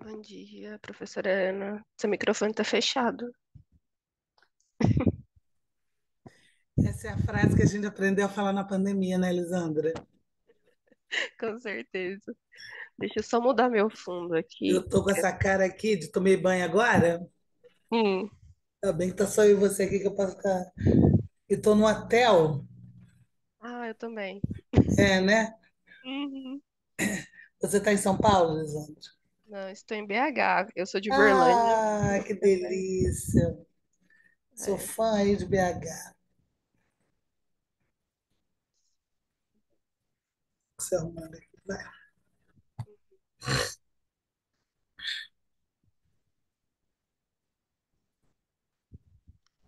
Bom dia, professora Ana. Seu microfone tá fechado. Essa é a frase que a gente aprendeu a falar na pandemia, né, Elisandra? Com certeza. Deixa eu só mudar meu fundo aqui. Eu tô com essa cara aqui de tomei banho agora. Hum. Tá bem que tá só eu e você aqui que eu posso ficar. E tô no hotel. Ah, eu também. É, né? Uhum. Você tá em São Paulo, Elisandra? Não, estou em BH. Eu sou de Uberlândia. Ah, que Também. delícia. Sou É, fã aí de BH. Se arrumando aqui. Vai.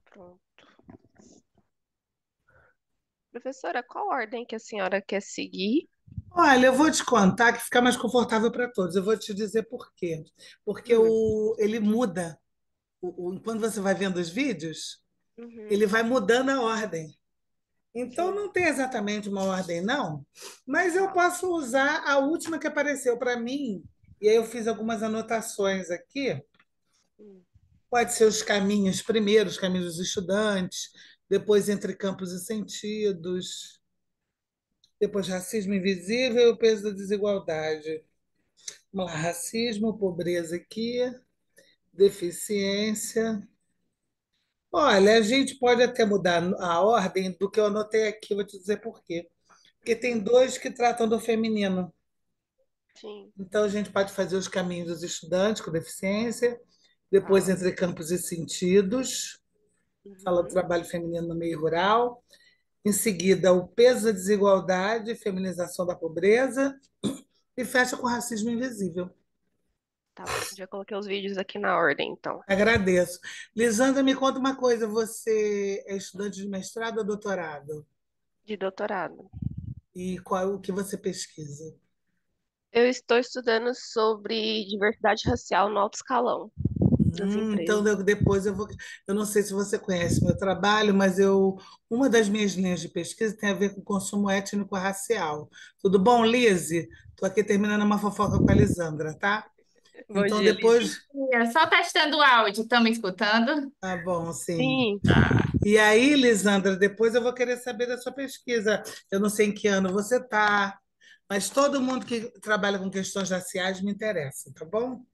pronto. Professora, qual ordem que a senhora quer seguir? Olha, eu vou te contar que fica mais confortável para todos. Eu vou te dizer por quê. Porque Hum. ele muda. Quando você vai vendo os vídeos, Uhum. ele vai mudando a ordem. Então Sim. não tem exatamente uma ordem, não, mas eu Tá. posso usar a última que apareceu para mim, e aí eu fiz algumas anotações aqui. Hum. Pode ser os caminhos, primeiro os caminhos dos estudantes, depois entre campos e sentidos, depois racismo invisível e o peso da desigualdade. Vamos lá, racismo, pobreza aqui, deficiência. Olha, a gente pode até mudar a ordem do que eu anotei aqui, vou te dizer por quê. Porque tem Uhum. dois que tratam do feminino. Sim. Então, a gente pode fazer os caminhos dos estudantes com deficiência, depois Tá. entre campos e sentidos, fala do Uhum. trabalho feminino no meio rural, em seguida, o peso da desigualdade, feminização da pobreza, e fecha com racismo invisível. Tá bom. Já coloquei os vídeos aqui na ordem, então. Agradeço. Lisandra, me conta uma coisa: você é estudante de mestrado ou doutorado? De doutorado. E qual o que você pesquisa? Eu estou estudando sobre diversidade racial no alto escalão das Então empresas. depois eu vou. Eu não sei se você conhece meu trabalho, mas uma das minhas linhas de pesquisa tem a ver com consumo étnico-racial. Tudo bom, Lise? Estou aqui terminando uma fofoca com a Lisandra, tá? Bom Então dia, Liz. depois. Só testando o áudio, estão me escutando? Tá bom, sim. Sim, Tá. E aí, Lisandra, depois eu vou querer saber da sua pesquisa. Eu não sei em que ano você está, mas todo mundo que trabalha com questões raciais me interessa, tá bom?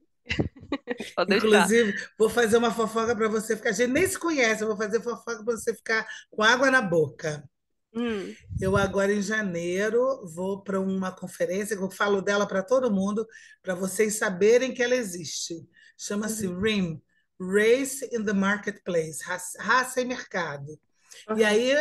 pode deixar. Inclusive, vou fazer uma fofoca para você ficar. A gente nem se conhece, eu vou fazer fofoca para você ficar com água na boca. Hum, Eu agora em janeiro vou para uma conferência que eu falo dela para todo mundo, para vocês saberem que ela existe. Chama-se uhum, RIM, Race in the Marketplace, raça e mercado. E uhum. aí,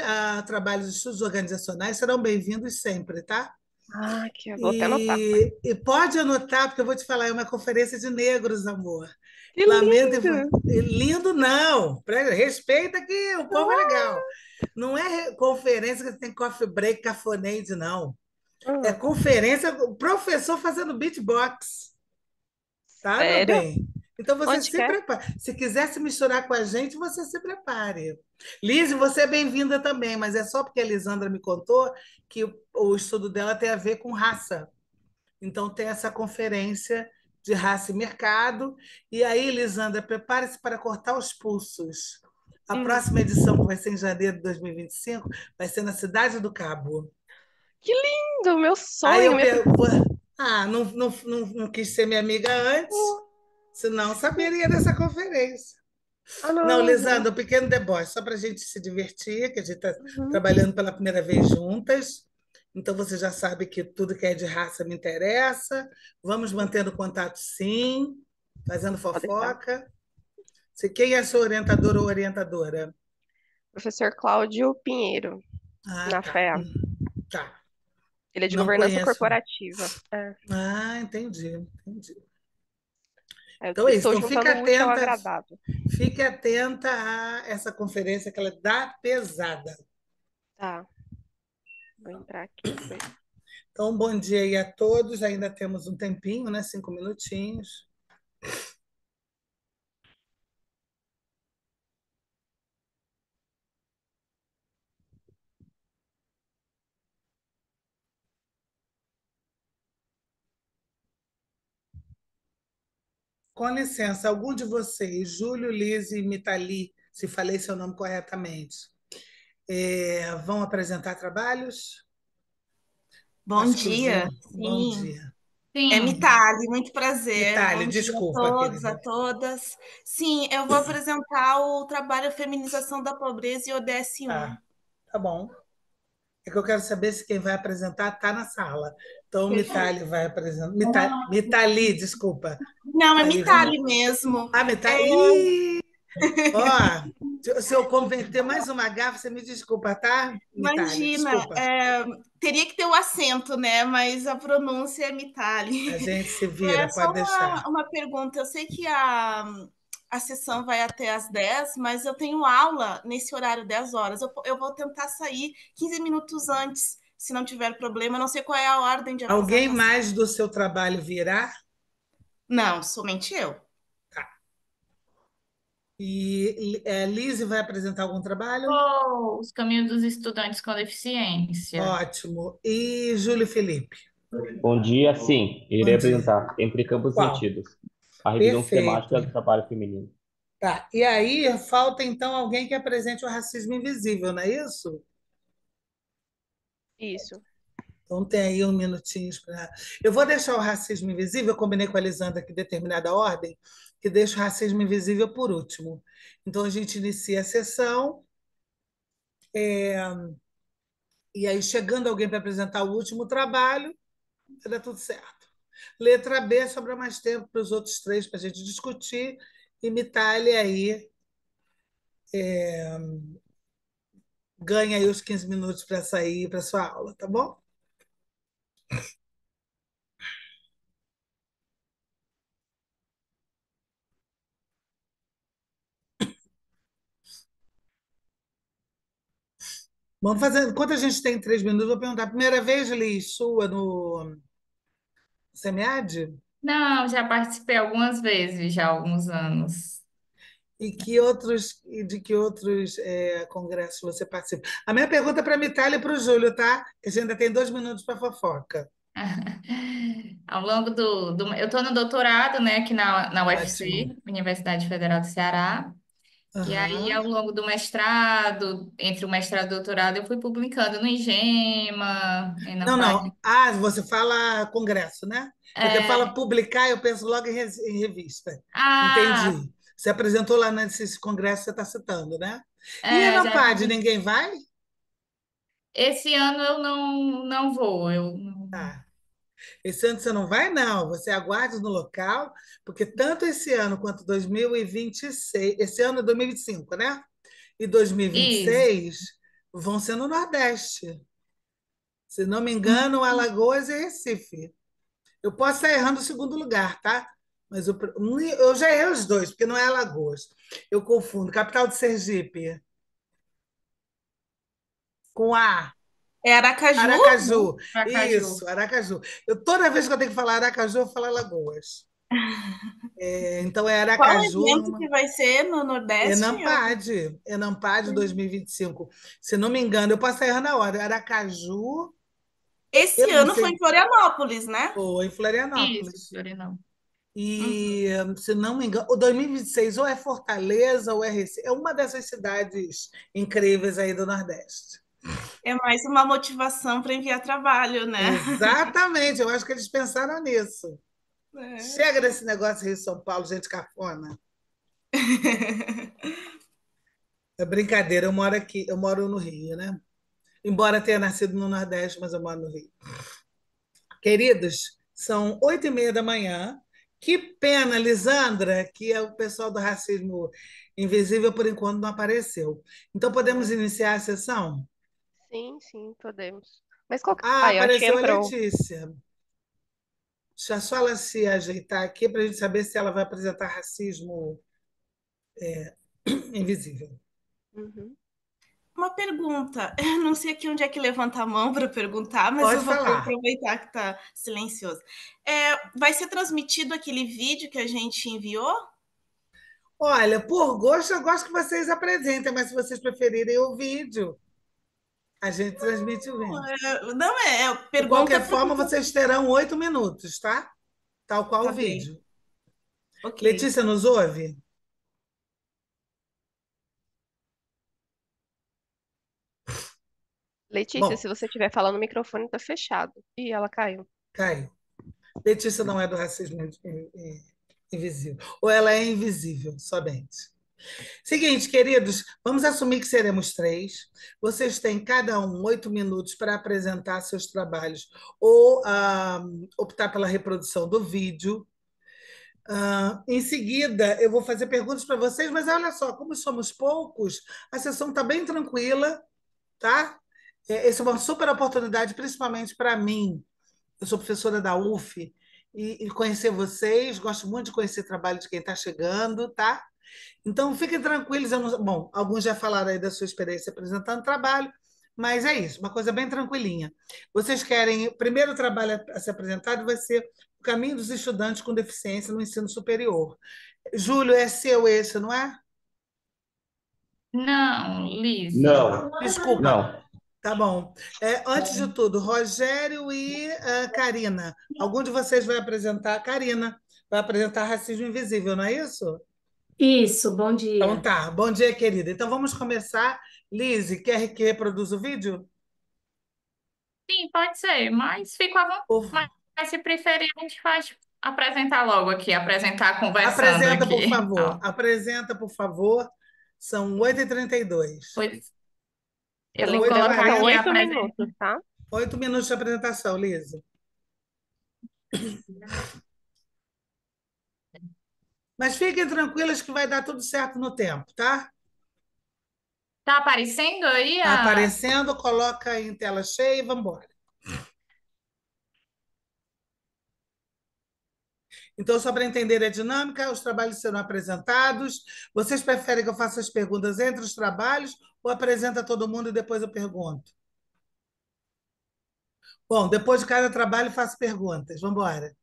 trabalhos de estudos organizacionais serão bem-vindos sempre, tá? Ah, aqui, eu vou até anotar. E pode anotar, porque eu vou te falar, é uma conferência de negros, amor. Que Lamento, lindo! lindo não. Respeita que o povo é legal. Não é conferência que tem coffee break, cafonade, não. É Ah, conferência, o professor fazendo beatbox, tá, meu sério? bem? Então você Onde que se é? prepara. Se quiser se misturar com a gente, você se prepare. Lise, você é bem-vinda também, mas é só porque a Lisandra me contou que o estudo dela tem a ver com raça. Então, tem essa conferência de raça e mercado. E aí, Lisandra, prepare-se para cortar os pulsos. A Hum, próxima edição, que vai ser em janeiro de 2025, vai ser na Cidade do Cabo. que lindo! Meu Aí sonho, eu minha pergunto, não quis ser minha amiga antes, senão saberia dessa conferência. Ah, Não, não, gente. Lisandra, um pequeno deboche, só para a gente se divertir, que a gente está Uhum. trabalhando pela primeira vez juntas. Então você já sabe que tudo que é de raça me interessa. Vamos mantendo contato, sim, fazendo Pode deixar. fofoca. Quem é sua orientador ou orientadora? Professor Cláudio Pinheiro, Ah, na tá. FEA. Tá. Ele é de Não governança conheço. corporativa. É. Ah, entendi, entendi. Eu Então é isso. estou Então juntando o útil ao agradável. fique atenta a essa conferência que ela dá pesada. Tá, vou entrar aqui. Então, bom dia aí a todos. Ainda temos um tempinho, né? 5 minutinhos. Com licença, algum de vocês, Júlio, Liz e Mitali, se falei seu nome corretamente, vão apresentar trabalhos? Bom dia, Masculino. Bom sim. dia. É Sim, Mitali, muito prazer. Mitali, Bom dia a desculpa, todos, a querida. todas. Sim, eu vou apresentar o trabalho Feminização da Pobreza e ODS 1. Tá, tá bom. É que eu quero saber se quem vai apresentar está na sala. Então, Perfeito. Mitali vai apresentar. Mitali, desculpa. Não, é Aí, Mitali mesmo. ah, É, Mitali. Ó, se eu cometer mais uma gafe, você me desculpa, tá, Mitali? imagina, Desculpa. teria que ter o acento, né? Mas a pronúncia é Mitali. A gente se É vira, só pode deixar. uma pergunta. Eu sei que a sessão vai até às 10, mas eu tenho aula nesse horário, 10 horas. Eu vou tentar sair 15 minutos antes, se não tiver problema. Eu não sei qual é a ordem de Alguém apresentação. mais do seu trabalho virá? Não, somente eu. E Lise vai apresentar algum trabalho? os caminhos dos estudantes com deficiência. Ótimo. E Júlio Felipe? Bom dia, sim, Bom irei dia. apresentar Entre Campos e Qual? Sentidos, a revisão Perfeito. sistemática do trabalho feminino. Tá. E aí, falta então alguém que apresente o racismo invisível, não é isso? Isso. Então tem aí um minutinho para. Eu vou deixar o racismo invisível, eu combinei com a Elisandra aqui determinada ordem, que deixa o racismo invisível por último. Então a gente inicia a sessão, e aí, chegando alguém para apresentar o último trabalho, vai dar tudo certo. Letra B, sobra mais tempo para os outros três para a gente discutir, e Mitali aí ganha aí os 15 minutos para sair para sua aula, tá bom? Vamos fazer. Enquanto a gente tem 3 minutos, eu vou perguntar. Primeira vez, Liz, sua no SEMEAD? Não, já participei algumas vezes, já há alguns anos. E de que outros congressos você participa? A minha pergunta é para a Mitália e para o Júlio, tá? Que a gente ainda tem 2 minutos para fofoca. Ao longo eu estou no doutorado, né, aqui na Ótimo. UFC, Universidade Federal do Ceará. E aí, Aham. ao longo do mestrado, entre o mestrado e o doutorado, eu fui publicando no IGEMA, na Não, não. página. Ah, você fala congresso, né? Porque fala É, publicar, eu penso logo em revista. ah, Entendi. Você apresentou lá nesse congresso que você está citando, né? E a já Nampad, publiquei. ninguém vai? Esse ano eu não vou. Eu não- Ah, esse ano você não vai, não. Você aguarde no local, porque tanto esse ano quanto 2026, esse ano é 2025, né? E Isso. 2026 vão ser no Nordeste. Se não me engano, Alagoas e Recife. Eu posso estar errando o segundo lugar, tá? Mas eu já errei os dois, porque não é Alagoas. Eu confundo. Capital de Sergipe, com A. É Aracaju? Aracaju. Aracaju. Isso, Aracaju. Toda vez que eu tenho que falar Aracaju, eu falo Alagoas. Então é Qual Aracaju, evento que vai ser no Nordeste? Enampad 2025. Se não me engano, eu posso estar errando a hora. Aracaju, Esse eu não ano foi sei, em Florianópolis, né? ou em Isso, Florianópolis. Florianópolis. Uhum. E, se não me engano, o 2026 ou é Fortaleza ou é Recife. É uma dessas cidades incríveis aí do Nordeste. É mais uma motivação para enviar trabalho, né? Exatamente, eu acho que eles pensaram nisso. É. Chega desse negócio Rio São Paulo, gente cafona. É brincadeira, eu moro aqui, eu moro no Rio, né? Embora tenha nascido no Nordeste, mas eu moro no Rio. Queridos, são 8h30 da manhã. Que pena, Lisandra, que é o pessoal do racismo invisível, por enquanto, não apareceu. Então, podemos É. iniciar a sessão? Sim, sim, podemos. Mas qual que... Ah, Aí, eu acho que apareceu a entrou. Letícia. Deixa só ela se ajeitar aqui para a gente saber se ela vai apresentar racismo invisível. Uhum. Uma pergunta. Eu não sei aqui onde é que levanta a mão para perguntar, mas Pode eu vou falar. aproveitar que está silencioso. Vai ser transmitido aquele vídeo que a gente enviou? Olha, por gosto, eu gosto que vocês apresentem, mas se vocês preferirem o vídeo, a gente transmite o vídeo. Não, De pergunta qualquer porque. forma, vocês terão 8 minutos, tá? Tal qual Tá o bem. vídeo. Ok. Letícia, nos ouve? Letícia, Bom, se você estiver falando, o microfone está fechado. Ih, ela caiu. caiu. Letícia não é do racismo invisível. Ou ela é invisível, somente. Seguinte, queridos, vamos assumir que seremos três. Vocês têm cada um 8 minutos para apresentar seus trabalhos ou optar pela reprodução do vídeo. Em seguida, eu vou fazer perguntas para vocês, mas olha só, como somos poucos, a sessão está bem tranquila, tá? Essa é uma super oportunidade, principalmente para mim. Eu sou professora da UF e conhecer vocês, gosto muito de conhecer o trabalho de quem está chegando, tá? Então, fiquem tranquilos. Bom, alguns já falaram aí da sua experiência apresentando trabalho, mas é isso, uma coisa bem tranquilinha. Vocês querem, o primeiro trabalho a ser apresentado vai ser o caminho dos estudantes com deficiência no ensino superior. Júlio, é seu esse, não é? Não, Lise. Não, Desculpa, não. tá bom. Antes de tudo, Rogério e Karina. Algum de vocês vai apresentar? Karina vai apresentar Racismo Invisível, não é isso? Isso, bom Então dia. tá, bom dia, querida. Então vamos começar. Lise, quer que reproduza o vídeo? Sim, pode ser, mas fico à vontade. Por- Mas se preferir, a gente faz apresentar logo aqui, apresentar conversando Apresenta, por aqui. favor. Então, Apresenta, por favor. São 8h32. pois eu São vou Então, colocar são aqui 8h40. a 8 minutos, tá? 8 minutos de apresentação, Lise. Mas fiquem tranquilas que vai dar tudo certo no tempo, tá? Tá aparecendo aí Tá a. aparecendo, coloca aí em tela cheia e vamos embora. Então, só para entender a dinâmica, os trabalhos serão apresentados. Vocês preferem que eu faça as perguntas entre os trabalhos ou apresenta todo mundo e depois eu pergunto? Bom, depois de cada trabalho, faço perguntas. Vamos embora.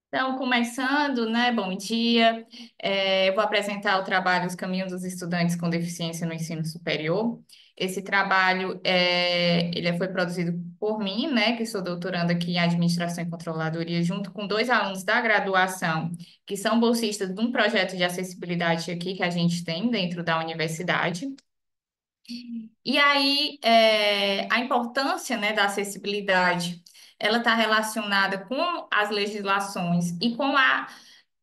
Então, começando, né? Bom dia. Eu vou apresentar o trabalho Os Caminhos dos Estudantes com Deficiência no Ensino Superior. Esse trabalho ele foi produzido por mim, né? Que sou doutoranda aqui em Administração e Controladoria, junto com dois alunos da graduação, que são bolsistas de um projeto de acessibilidade aqui que a gente tem dentro da universidade. E aí, a importância, né, da acessibilidade, ela está relacionada com as legislações e com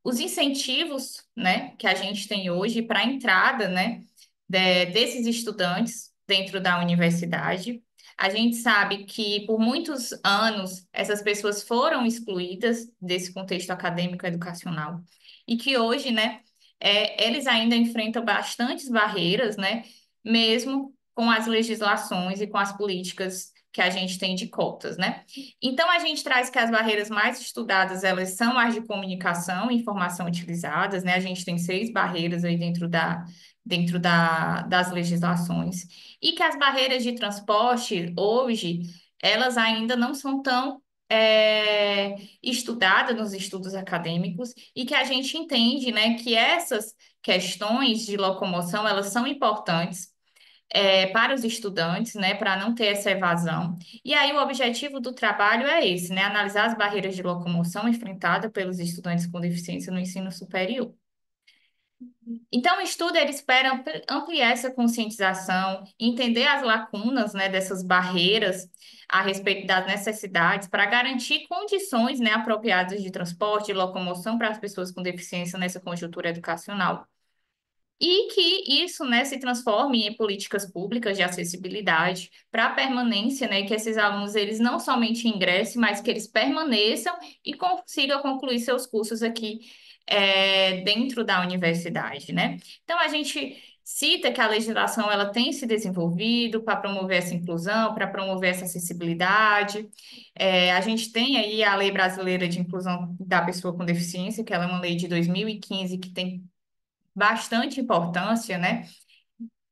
os incentivos, né, que a gente tem hoje para a entrada, né, desses estudantes dentro da universidade. A gente sabe que por muitos anos essas pessoas foram excluídas desse contexto acadêmico educacional e que hoje, né, eles ainda enfrentam bastantes barreiras, né, mesmo com as legislações e com as políticas que a gente tem de cotas, né? Então, a gente traz que as barreiras mais estudadas, elas são as de comunicação e informação utilizadas, né? A gente tem 6 barreiras aí das legislações. E que as barreiras de transporte, hoje, elas ainda não são tão estudadas nos estudos acadêmicos e que a gente entende, né, que essas questões de locomoção, elas são importantes para os estudantes, né, para não ter essa evasão. E aí o objetivo do trabalho é esse, né, analisar as barreiras de locomoção enfrentadas pelos estudantes com deficiência no ensino superior. Então, o estudo ele espera ampliar essa conscientização, entender as lacunas, né, dessas barreiras a respeito das necessidades para garantir condições, né, apropriadas de transporte e locomoção para as pessoas com deficiência nessa conjuntura educacional. E que isso, né, se transforme em políticas públicas de acessibilidade para a permanência, né, que esses alunos eles não somente ingressem, mas que eles permaneçam e consigam concluir seus cursos aqui dentro da universidade, né? Então a gente cita que a legislação ela tem se desenvolvido para promover essa inclusão, para promover essa acessibilidade. A gente tem aí a Lei Brasileira de Inclusão da Pessoa com Deficiência, que ela é uma lei de 2015 que tem bastante importância, né?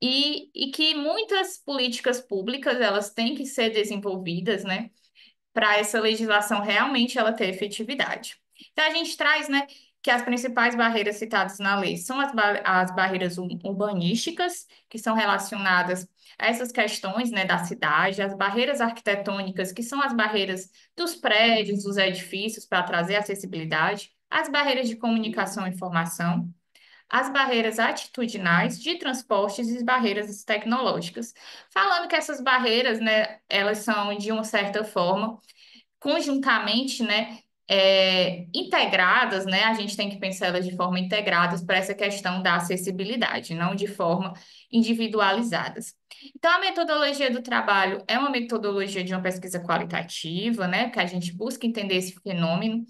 E que muitas políticas públicas elas têm que ser desenvolvidas, né? Para essa legislação realmente ela ter efetividade. Então a gente traz, né? Que as principais barreiras citadas na lei são as barreiras urbanísticas, que são relacionadas a essas questões, né, da cidade, as barreiras arquitetônicas, que são as barreiras dos prédios, dos edifícios, para trazer acessibilidade as barreiras de comunicação e informação, as barreiras atitudinais de transportes e as barreiras tecnológicas. Falando que essas barreiras, né, elas são, de uma certa forma, conjuntamente, né, integradas, né, a gente tem que pensar elas de forma integradas para essa questão da acessibilidade, não de forma individualizadas. Então, a metodologia do trabalho é uma metodologia de uma pesquisa qualitativa, né, que a gente busca entender esse fenômeno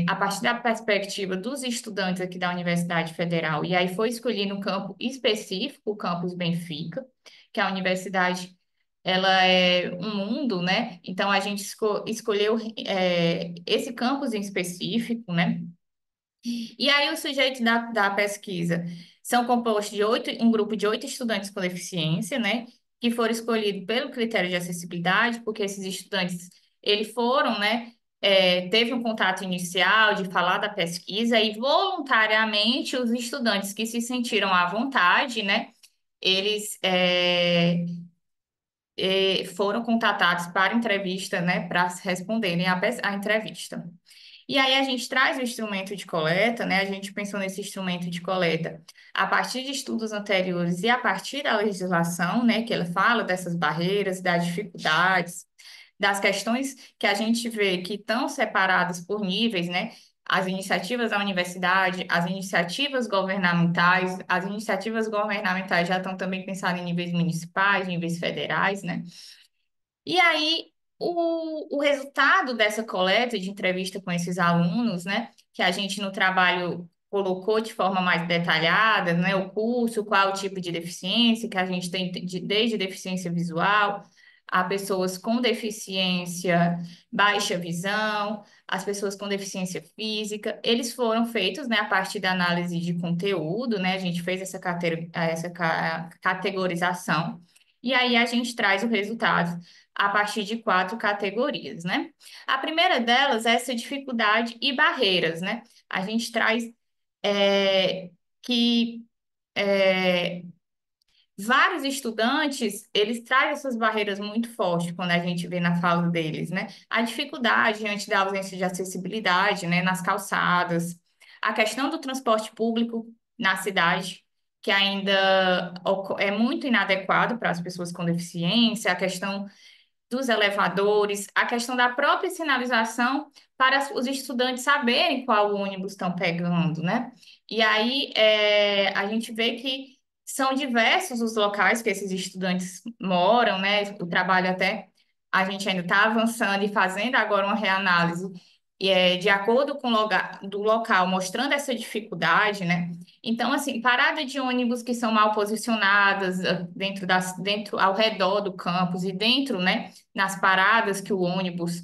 a partir da perspectiva dos estudantes aqui da Universidade Federal, e aí foi escolhido um campo específico, o campus Benfica, que a universidade ela é um mundo, né? Então a gente escolheu esse campus em específico, né? E aí os sujeitos da pesquisa são compostos de um grupo de 8 estudantes com deficiência, né? Que foram escolhidos pelo critério de acessibilidade, porque esses estudantes, eles foram, né? Teve um contato inicial de falar da pesquisa e voluntariamente os estudantes que se sentiram à vontade, né? Eles foram contatados para entrevista, né? Para responderem à entrevista. E aí a gente traz o instrumento de coleta, né? A gente pensou nesse instrumento de coleta a partir de estudos anteriores e a partir da legislação, né? Que ela fala dessas barreiras, das dificuldades, das questões que a gente vê que estão separadas por níveis, né? As iniciativas da universidade, as iniciativas governamentais já estão também pensadas em níveis municipais, níveis federais, né? E aí, o resultado dessa coleta de entrevista com esses alunos, né, que a gente no trabalho colocou de forma mais detalhada, né, o curso, qual o tipo de deficiência, que a gente tem desde deficiência visual, a pessoas com deficiência baixa visão, as pessoas com deficiência física, eles foram feitos, né, a partir da análise de conteúdo, né, a gente fez essa categorização, e aí a gente traz o resultado a partir de 4 categorias, né? A primeira delas é essa dificuldade e barreiras, né? A gente traz que vários estudantes, eles trazem essas barreiras muito fortes quando a gente vê na fala deles, né? A dificuldade diante da ausência de acessibilidade, né, nas calçadas, a questão do transporte público na cidade, que ainda é muito inadequado para as pessoas com deficiência, a questão dos elevadores, a questão da própria sinalização para os estudantes saberem qual ônibus estão pegando, né? E aí a gente vê que são diversos os locais que esses estudantes moram, né? O trabalho até a gente ainda está avançando e fazendo agora uma reanálise de acordo com do local, mostrando essa dificuldade, né? Então, assim, parada de ônibus que são mal posicionadas dentro ao redor do campus e dentro, né, nas paradas que o ônibus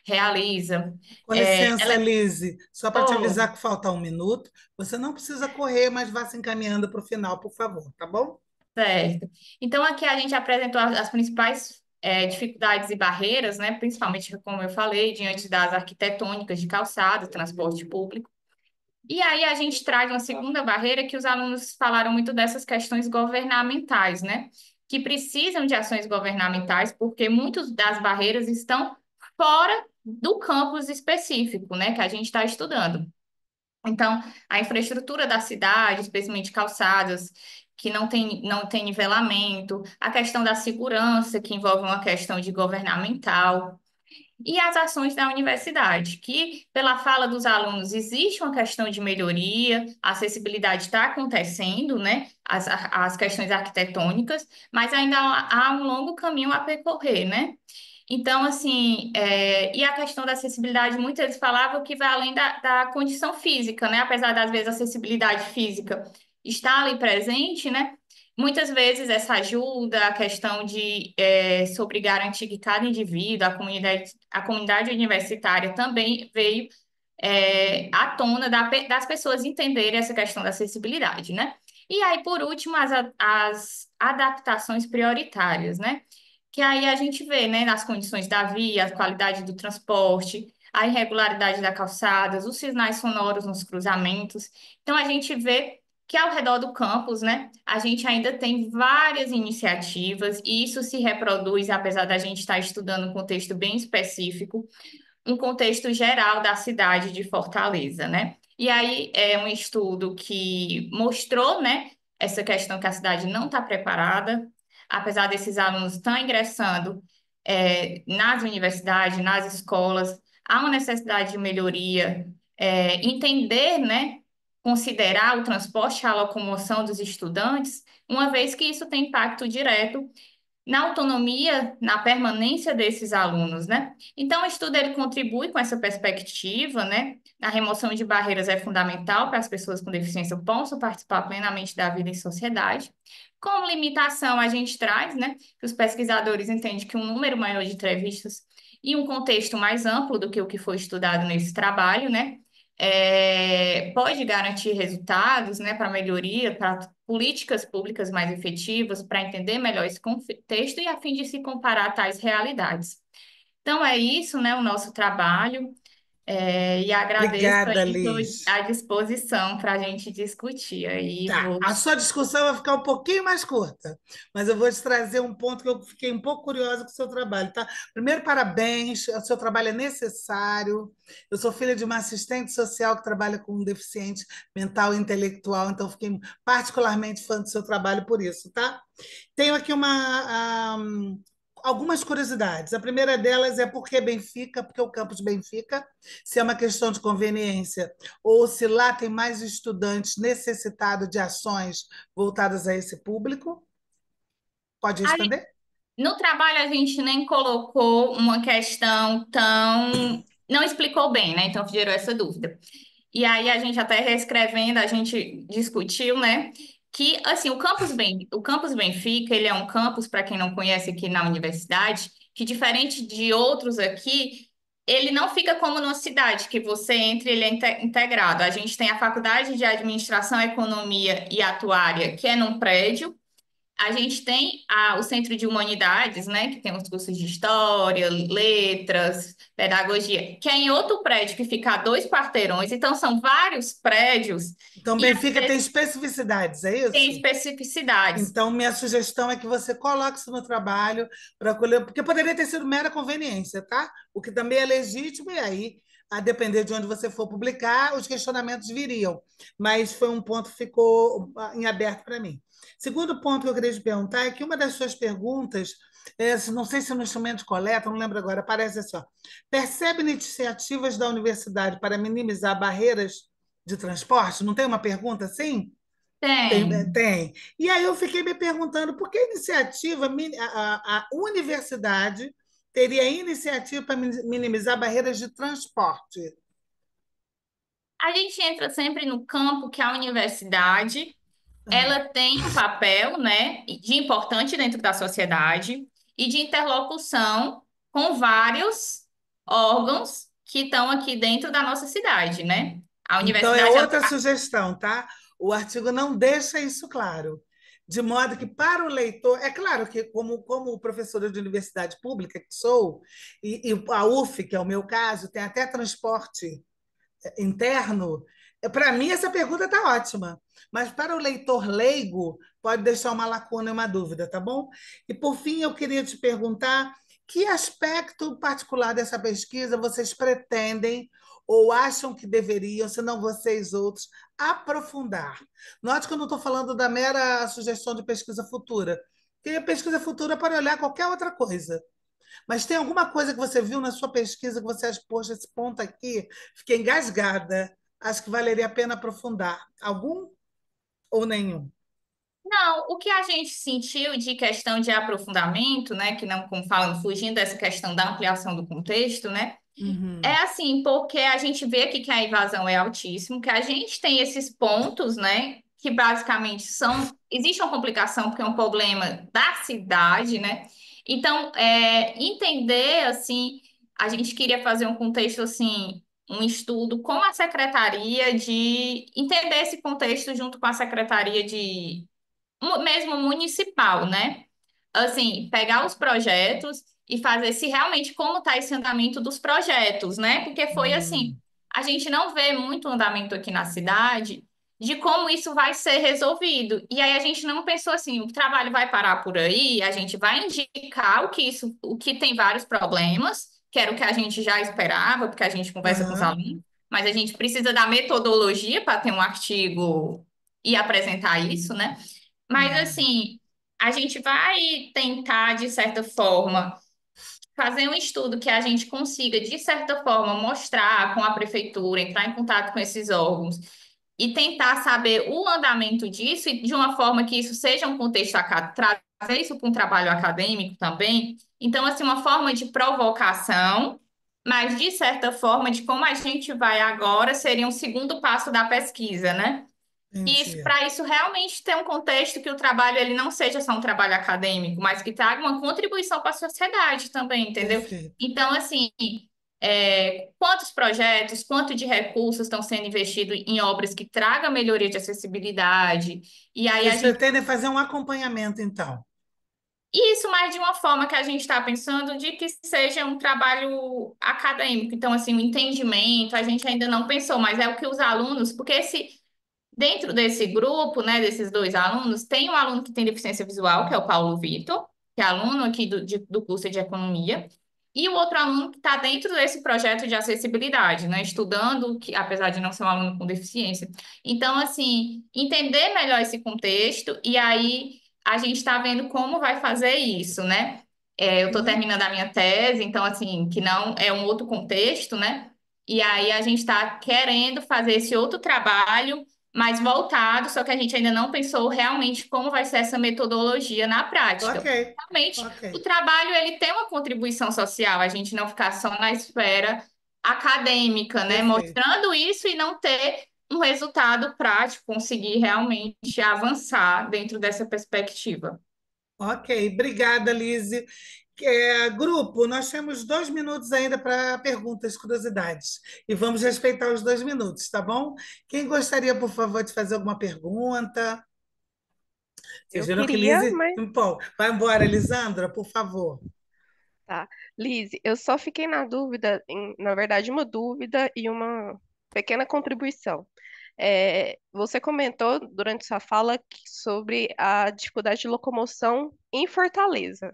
realiza. Com licença, Ela Lise, só para te oh, avisar que falta 1 minuto. Você não precisa correr, mas vá se encaminhando para o final, por favor, tá bom? certo. Então, aqui a gente apresentou as principais dificuldades e barreiras, né, principalmente, como eu falei, diante das arquitetônicas de calçada, transporte público. E aí a gente traz uma segunda barreira que os alunos falaram muito dessas questões governamentais, né? Que precisam de ações governamentais, porque muitas das barreiras estão fora do campus específico, né? Que a gente está estudando. Então, a infraestrutura da cidade, especialmente calçadas, que não tem nivelamento, a questão da segurança, que envolve uma questão de governamental, e as ações da universidade, que, pela fala dos alunos, existe uma questão de melhoria, a acessibilidade está acontecendo, né? As questões arquitetônicas, mas ainda há um longo caminho a percorrer, né? Então, assim, e a questão da acessibilidade, muitos eles falavam que vai além da condição física, né? Apesar das vezes a acessibilidade física estar ali presente, né? Muitas vezes essa ajuda, a questão sobre garantir que cada indivíduo, a comunidade universitária também veio à tona das pessoas entenderem essa questão da acessibilidade, né? E aí, por último, as adaptações prioritárias, né? Que aí a gente vê, né, nas condições da via, a qualidade do transporte, a irregularidade da calçadas, os sinais sonoros nos cruzamentos. Então, a gente vê que ao redor do campus, né, a gente ainda tem várias iniciativas e isso se reproduz, apesar da gente estar estudando um contexto bem específico, um contexto geral da cidade de Fortaleza, né? E aí é um estudo que mostrou, né, essa questão que a cidade não está preparada, apesar desses alunos estar ingressando nas universidades, nas escolas, há uma necessidade de melhoria, entender, né, considerar o transporte, a locomoção dos estudantes, uma vez que isso tem impacto direto na autonomia, na permanência desses alunos, né? Então, o estudo ele contribui com essa perspectiva, né? A remoção de barreiras é fundamental para as pessoas com deficiência possam participar plenamente da vida em sociedade. Como limitação, a gente traz, né? Que os pesquisadores entendem que um número maior de entrevistas e um contexto mais amplo do que o que foi estudado nesse trabalho, né? Pode garantir resultados, né, para melhoria, para políticas públicas mais efetivas, para entender melhor esse contexto e a fim de se comparar a tais realidades. Então, é isso, né, o nosso trabalho, e agradeço Obrigada, aí, estou Liz. à disposição para a gente discutir. Aí Tá, vou. a sua discussão vai ficar um pouquinho mais curta, mas eu vou te trazer um ponto que eu fiquei um pouco curiosa com o seu trabalho, tá? Primeiro, parabéns, o seu trabalho é necessário. Eu sou filha de uma assistente social que trabalha com um deficiente mental e intelectual, então fiquei particularmente fã do seu trabalho por isso, tá? Tenho aqui algumas curiosidades. A primeira delas é por que Benfica, porque o campus Benfica, se é uma questão de conveniência, ou se lá tem mais estudantes necessitados de ações voltadas a esse público. Pode responder? No trabalho, a gente nem colocou uma questão tão. Não explicou bem, né? Então gerou essa dúvida. E aí, a gente até reescrevendo, a gente discutiu, né? Que, assim, o campus Benfica, ele é um campus, para quem não conhece aqui na universidade, que diferente de outros aqui, ele não fica como numa cidade, que você entra e ele é integrado. A gente tem a Faculdade de Administração, Economia e Atuária, que é num prédio. A gente tem o Centro de Humanidades, né, que tem os cursos de História, Letras, Pedagogia, que é em outro prédio que fica a 2 quarteirões. Então, são vários prédios Então, e às Benfica tem vezes especificidades, é tem isso? especificidades. Então, minha sugestão é que você coloque isso no trabalho, para colher, porque poderia ter sido mera conveniência, tá? O que também é legítimo, e aí, a depender de onde você for publicar, os questionamentos viriam. Mas foi um ponto que ficou em aberto para mim. Segundo ponto que eu queria te perguntar é que uma das suas perguntas, não sei se no instrumento de coleta, não lembro agora, parece assim, ó, percebe iniciativas da universidade para minimizar barreiras de transporte? Não tem uma pergunta assim? Tem, Tem. tem. E aí eu fiquei me perguntando por que a iniciativa, a universidade teria iniciativa para minimizar barreiras de transporte. A gente entra sempre no campo que a universidade, Ah, ela tem um papel, né, de importante dentro da sociedade e de interlocução com vários órgãos que estão aqui dentro da nossa cidade, né? A então é universidade, ela outra sugestão, tá? O artigo não deixa isso claro. De modo que, para o leitor, é claro que, como professora de universidade pública que sou, e a UF, que é o meu caso, tem até transporte interno, para mim essa pergunta está ótima, mas para o leitor leigo pode deixar uma lacuna e uma dúvida, tá bom? E por fim, eu queria te perguntar que aspecto particular dessa pesquisa vocês pretendem ou acham que deveriam, se não vocês outros, aprofundar. Note que eu não estou falando da mera sugestão de pesquisa futura, porque pesquisa futura pode olhar qualquer outra coisa. Mas tem alguma coisa que você viu na sua pesquisa que você acha, poxa, esse ponto aqui, fiquei engasgada, acho que valeria a pena aprofundar. Algum ou nenhum? Não, o que a gente sentiu de questão de aprofundamento, né, que não, como falam, fugindo dessa questão da ampliação do contexto, né, é Uhum. assim, porque a gente vê aqui que a evasão é altíssima, que a gente tem esses pontos, né, que basicamente são, existe uma complicação porque é um problema da cidade, né? Então, entender assim, a gente queria fazer um contexto assim, um estudo com a secretaria de entender esse contexto junto com a secretaria de mesmo municipal, né? Assim, pegar os projetos e fazer se realmente como está esse andamento dos projetos, né? Porque foi assim, Hum. a gente não vê muito andamento aqui na cidade de como isso vai ser resolvido. E aí a gente não pensou assim, o trabalho vai parar por aí, a gente vai indicar o que tem vários problemas que era o que a gente já esperava, porque a gente conversa com os Aham. alunos, mas a gente precisa da metodologia para ter um artigo e apresentar isso, né? Mas, Uhum. assim, a gente vai tentar, de certa forma, fazer um estudo que a gente consiga, de certa forma, mostrar com a prefeitura, entrar em contato com esses órgãos e tentar saber o andamento disso e de uma forma que isso seja um contexto acadêmico, trazer isso para um trabalho acadêmico também. Então, assim, uma forma de provocação, mas de certa forma, de como a gente vai agora, seria um segundo passo da pesquisa, né? E Entendi. para isso realmente ter um contexto que o trabalho ele não seja só um trabalho acadêmico, mas que traga uma contribuição para a sociedade também, entendeu? Perfeito. Então, assim, quantos projetos, quanto de recursos estão sendo investidos em obras que tragam melhoria de acessibilidade? E aí a Vocês gente. pretendem fazer um acompanhamento, então? E isso mais de uma forma que a gente está pensando de que seja um trabalho acadêmico. Então, assim, o entendimento, a gente ainda não pensou, mas é o que os alunos, porque esse. Dentro desse grupo, né, desses dois alunos, tem um aluno que tem deficiência visual, que é o Paulo Vitor, que é aluno aqui do curso de Economia, e o outro aluno que está dentro desse projeto de acessibilidade, né, estudando, que, apesar de não ser um aluno com deficiência. Então, assim, entender melhor esse contexto, e aí a gente está vendo como vai fazer isso, né? Eu estou Sim. terminando a minha tese, então, assim, que não é um outro contexto, né? E aí a gente está querendo fazer esse outro trabalho mais voltado, só que a gente ainda não pensou realmente como vai ser essa metodologia na Ok, prática. Realmente, ok. o trabalho ele tem uma contribuição social, a gente não ficar só na esfera acadêmica, né? Perfeito. Mostrando isso e não ter um resultado prático, conseguir realmente avançar dentro dessa perspectiva. Ok, obrigada, Lise. Grupo, nós temos 2 minutos ainda para perguntas, curiosidades. E vamos respeitar os 2 minutos, tá bom? Quem gostaria, por favor, de fazer alguma pergunta? Vocês Eu viram que queria, Lise. mas Bom, vai embora, Lisandra, por favor. tá. Lise, eu só fiquei na dúvida, na verdade, uma dúvida e uma pequena contribuição. Você comentou durante sua fala sobre a dificuldade de locomoção em Fortaleza,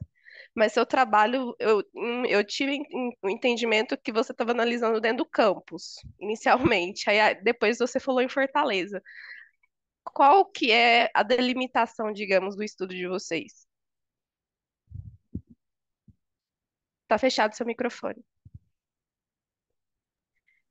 mas seu trabalho, eu tive o entendimento que você estava analisando dentro do campus, inicialmente, aí depois você falou em Fortaleza. Qual que é a delimitação, digamos, do estudo de vocês? Tá fechado seu microfone.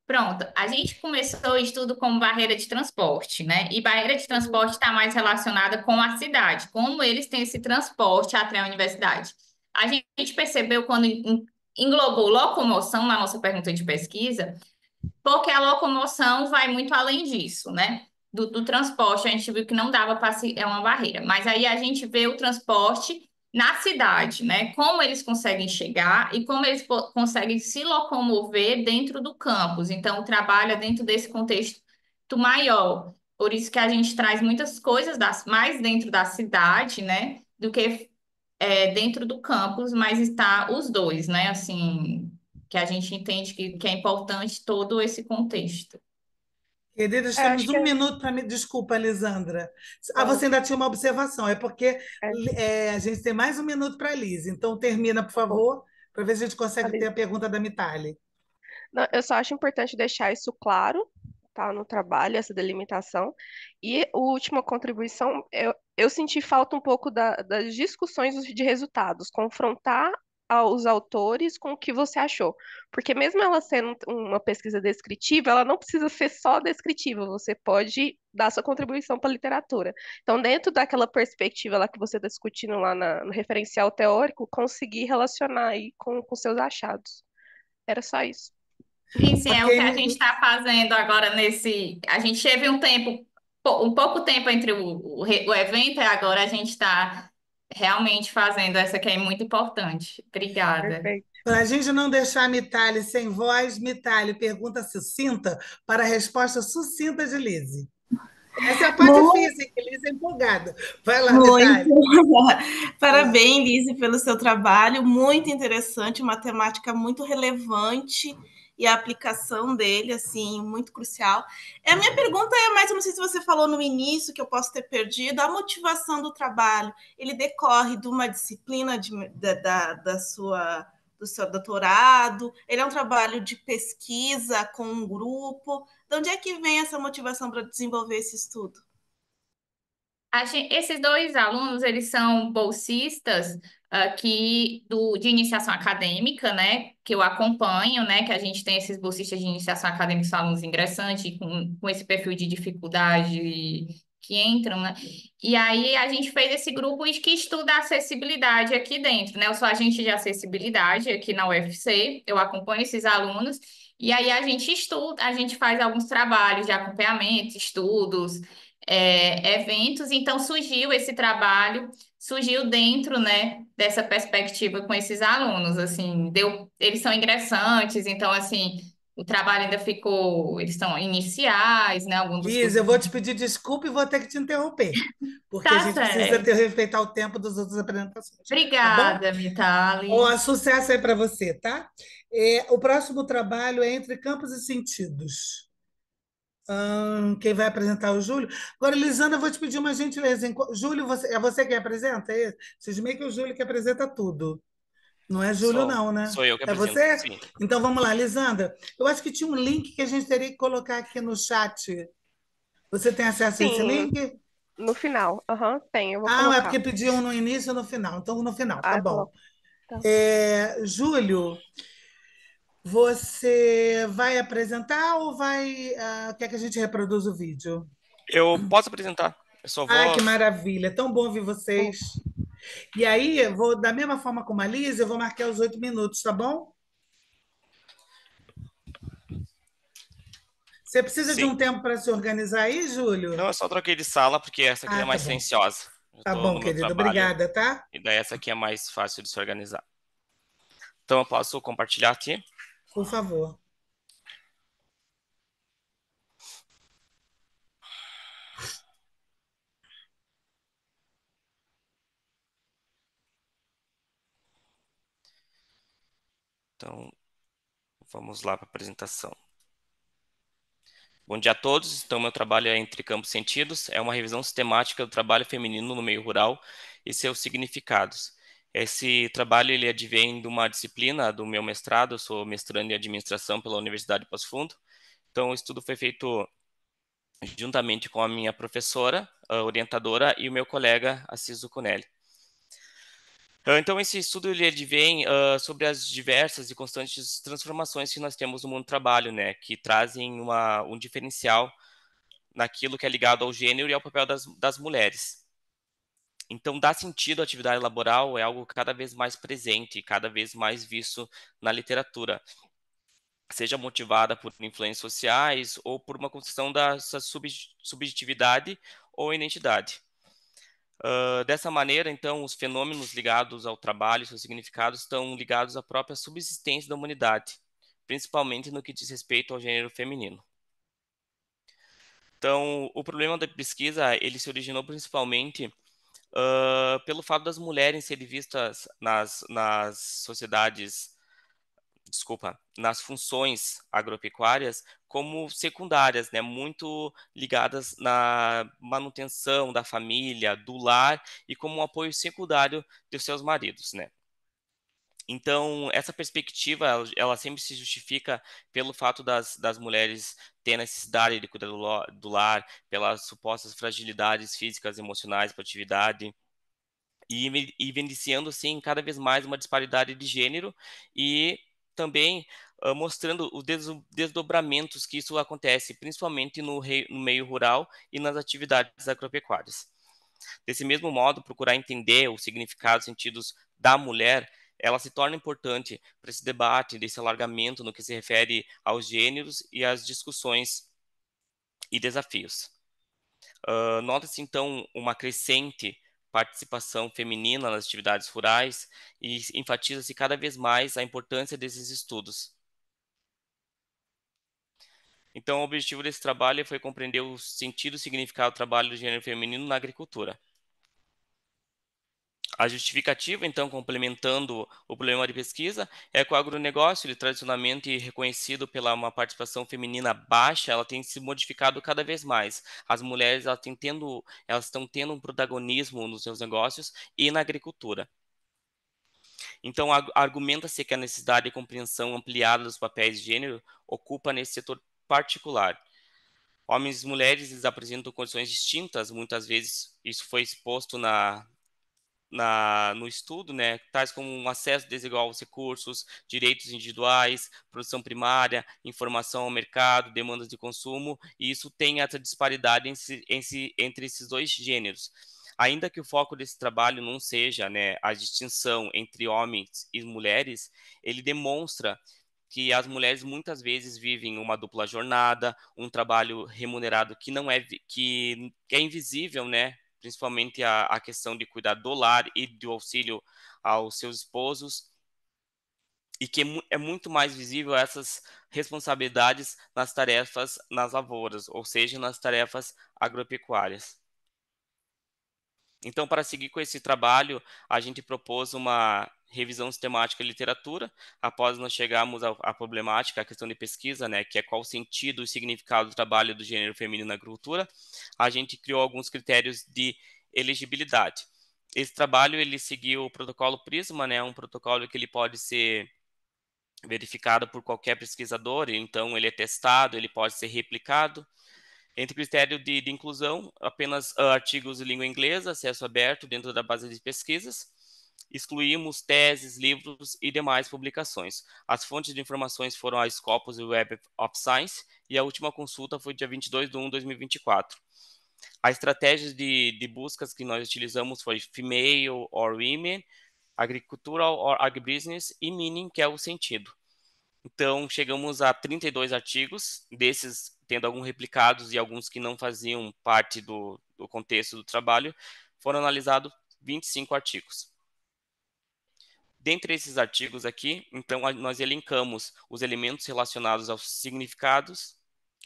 Pronto, a gente começou o estudo como barreira de transporte, né? E barreira de Uhum. transporte está mais relacionada com a cidade, como eles têm esse transporte até a universidade. A gente percebeu quando englobou locomoção na nossa pergunta de pesquisa, porque a locomoção vai muito além disso, né? Do transporte, a gente viu que não dava para é uma barreira. Mas aí a gente vê o transporte na cidade, né? Como eles conseguem chegar e como eles conseguem se locomover dentro do campus. Então, trabalha dentro desse contexto maior. Por isso que a gente traz muitas coisas mais dentro da cidade, né? Do que dentro do campus, mas está os dois, né? Assim, que a gente entende que é importante todo esse contexto. Queridas, Acho temos que um minuto para me. Desculpa, Lisandra. Ah, não. você ainda tinha uma observação. É porque É, a gente tem mais um minuto para a Lise. Então, termina, por tá bom. favor, para ver se a gente consegue ter Ali. a pergunta da Mitali. Não, eu só acho importante deixar isso claro, tá, no trabalho, essa delimitação. E a última contribuição, eu senti falta um pouco das discussões de resultados, confrontar os autores com o que você achou. Porque mesmo ela sendo uma pesquisa descritiva, ela não precisa ser só descritiva, você pode dar sua contribuição para a literatura. Então, dentro daquela perspectiva lá que você está discutindo lá no referencial teórico, conseguir relacionar aí com seus achados. Era só isso. Sim, sim, é Ok, o que a gente está fazendo agora nesse. A gente teve um tempo, um pouco tempo entre o evento e agora a gente está realmente fazendo essa que é muito importante. Obrigada. Perfeito. para a gente não deixar a Mitali sem voz, Mitali, pergunta sucinta para a resposta sucinta de Lise. Essa é a parte Muito, difícil, que Lise é empolgada. Vai lá, muito. Mitali. Parabéns, Lise, pelo seu trabalho. Muito interessante, uma temática muito relevante e a aplicação dele, assim, muito crucial. A minha pergunta é mais, eu não sei se você falou no início, que eu posso ter perdido, a motivação do trabalho, ele decorre de uma disciplina da sua do seu doutorado? Ele é um trabalho de pesquisa com um grupo? De onde é que vem essa motivação para desenvolver esse estudo? Esses dois alunos, eles são bolsistas de iniciação acadêmica, né, que eu acompanho, né, que a gente tem esses bolsistas de iniciação acadêmica, são alunos ingressantes, com esse perfil de dificuldade que entram, né, e aí a gente fez esse grupo que estuda acessibilidade aqui dentro, né, eu sou agente de acessibilidade aqui na UFC, eu acompanho esses alunos, e aí a gente estuda, a gente faz alguns trabalhos de acompanhamento, estudos, eventos, então surgiu esse trabalho, surgiu dentro, né, dessa perspectiva com esses alunos, assim, eles são ingressantes, então, assim, o trabalho ainda ficou, eles são iniciais, né, alguns dos Liz, cursos. eu vou te pedir desculpa e vou ter que te interromper, porque a Tá gente precisa certo. respeitar o tempo das outras apresentações, tá bom? Obrigada, Ó, Mitali. sucesso aí para você, tá? O próximo trabalho é Entre Campos e Sentidos. Quem vai apresentar é o Júlio. Agora, Lisandra, eu vou te pedir uma gentileza. Júlio, é você que apresenta? É isso? Vocês meio que o Júlio que apresenta tudo. Não é Júlio, não, né? Sou eu que É apresento, você? sim. Então vamos lá, Lisandra. Eu acho que tinha um link que a gente teria que colocar aqui no chat. Você tem acesso a esse Sim, link? no final. Aham, tem, eu vou Ah, é colocar. porque pediam no início e no final. Então, no final, tá Ah, eu bom. coloco. Tá. Júlio, você vai apresentar ou quer que a gente reproduza o vídeo? Eu posso apresentar. Eu só Ai, vou. que maravilha. É tão bom ouvir vocês. E aí, eu vou, da mesma forma como a Liz, eu vou marcar os 8 minutos, tá bom? Você precisa de Sim. um tempo para se organizar aí, Não, Júlio? eu só troquei de sala porque essa aqui é Ah, tá mais bom. silenciosa. Eu Tá estou bom, no meu querido. trabalho. Obrigada, tá? E daí essa aqui é mais fácil de se organizar. Então eu posso compartilhar aqui. Por favor. Então, vamos lá para a apresentação. Bom dia a todos. Então, meu trabalho é Entre Campos e Sentidos. É uma revisão sistemática do trabalho feminino no meio rural e seus significados. Esse trabalho ele advém de uma disciplina do meu mestrado. Eu sou mestrando em administração pela Universidade de Passo Fundo. Então, o estudo foi feito juntamente com a minha professora, a orientadora, e o meu colega, Assis Zucunelli. Então, esse estudo ele advém sobre as diversas e constantes transformações que nós temos no mundo do trabalho, né, que trazem um diferencial naquilo que é ligado ao gênero e ao papel das mulheres. Então, dar sentido à atividade laboral é algo cada vez mais presente, cada vez mais visto na literatura, seja motivada por influências sociais ou por uma construção da sua subjetividade ou identidade. Dessa maneira, então, os fenômenos ligados ao trabalho e seus significados estão ligados à própria subsistência da humanidade, principalmente no que diz respeito ao gênero feminino. Então, o problema da pesquisa, ele se originou principalmente pelo fato das mulheres serem vistas nas sociedades, desculpa, nas funções agropecuárias como secundárias, né, muito ligadas na manutenção da família, do lar e como um apoio secundário dos seus maridos, né. Então, essa perspectiva, ela sempre se justifica pelo fato das mulheres terem necessidade de cuidar do lar, pelas supostas fragilidades físicas, emocionais para atividade, e evidenciando, assim, cada vez mais uma disparidade de gênero e também mostrando os desdobramentos que isso acontece, principalmente no meio rural e nas atividades agropecuárias. Desse mesmo modo, procurar entender os significados, sentidos da mulher, ela se torna importante para esse debate, desse alargamento no que se refere aos gêneros e às discussões e desafios. Nota-se, então, uma crescente participação feminina nas atividades rurais e enfatiza-se cada vez mais a importância desses estudos. Então, o objetivo desse trabalho foi compreender o sentido e significado do trabalho do gênero feminino na agricultura. A justificativa, então, complementando o problema de pesquisa, é que o agronegócio, ele, tradicionalmente reconhecido pela uma participação feminina baixa, ela tem se modificado cada vez mais. As mulheres elas estão tendo um protagonismo nos seus negócios e na agricultura. Então, argumenta-se que a necessidade de compreensão ampliada dos papéis de gênero ocupa nesse setor particular. Homens e mulheres eles apresentam condições distintas, muitas vezes isso foi exposto no estudo, né, tais como um acesso desigual aos recursos, direitos individuais, produção primária, informação ao mercado, demandas de consumo, e isso tem essa disparidade entre esses dois gêneros. Ainda que o foco desse trabalho não seja, né, a distinção entre homens e mulheres, ele demonstra que as mulheres muitas vezes vivem uma dupla jornada, um trabalho remunerado que não é que é invisível, né? Principalmente a questão de cuidar do lar e do auxílio aos seus esposos, e que é muito mais visível essas responsabilidades nas tarefas nas lavouras, ou seja, nas tarefas agropecuárias. Então, para seguir com esse trabalho, a gente propôs uma revisão sistemática de literatura, após nós chegarmos à problemática, à questão de pesquisa, né, que é qual o sentido e significado do trabalho do gênero feminino na agricultura, a gente criou alguns critérios de elegibilidade. Esse trabalho, ele seguiu o protocolo Prisma, né, um protocolo que ele pode ser verificado por qualquer pesquisador, então ele é testado, ele pode ser replicado. Entre critério de inclusão, apenas artigos de língua inglesa, acesso aberto dentro da base de pesquisas. Excluímos teses, livros e demais publicações. As fontes de informações foram a Scopus e Web of Science, e a última consulta foi dia 22/1/2024. A estratégia de buscas que nós utilizamos foi Female or Women, Agricultural or Agribusiness e Meaning, que é o sentido. Então, chegamos a 32 artigos, desses tendo alguns replicados e alguns que não faziam parte do contexto do trabalho, foram analisados 25 artigos. Dentre esses artigos aqui, então, nós elencamos os elementos relacionados aos significados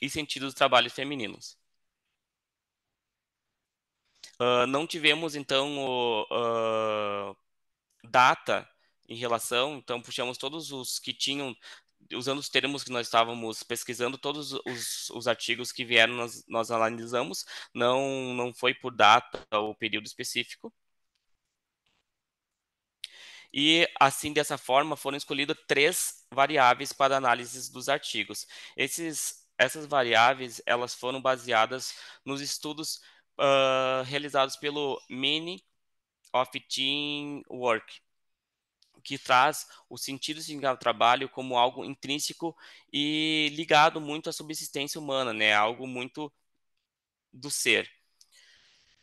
e sentidos dos trabalhos femininos. Não tivemos, então, data em relação, então puxamos todos os que tinham, usando os termos que nós estávamos pesquisando, todos os artigos que vieram nós analisamos, não foi por data ou período específico. E assim, dessa forma, foram escolhidas 3 variáveis para análise dos artigos. Essas variáveis, elas foram baseadas nos estudos realizados pelo Meaning of Teamwork, que traz o sentido e significado do trabalho como algo intrínseco e ligado muito à subsistência humana, né? Algo muito do ser.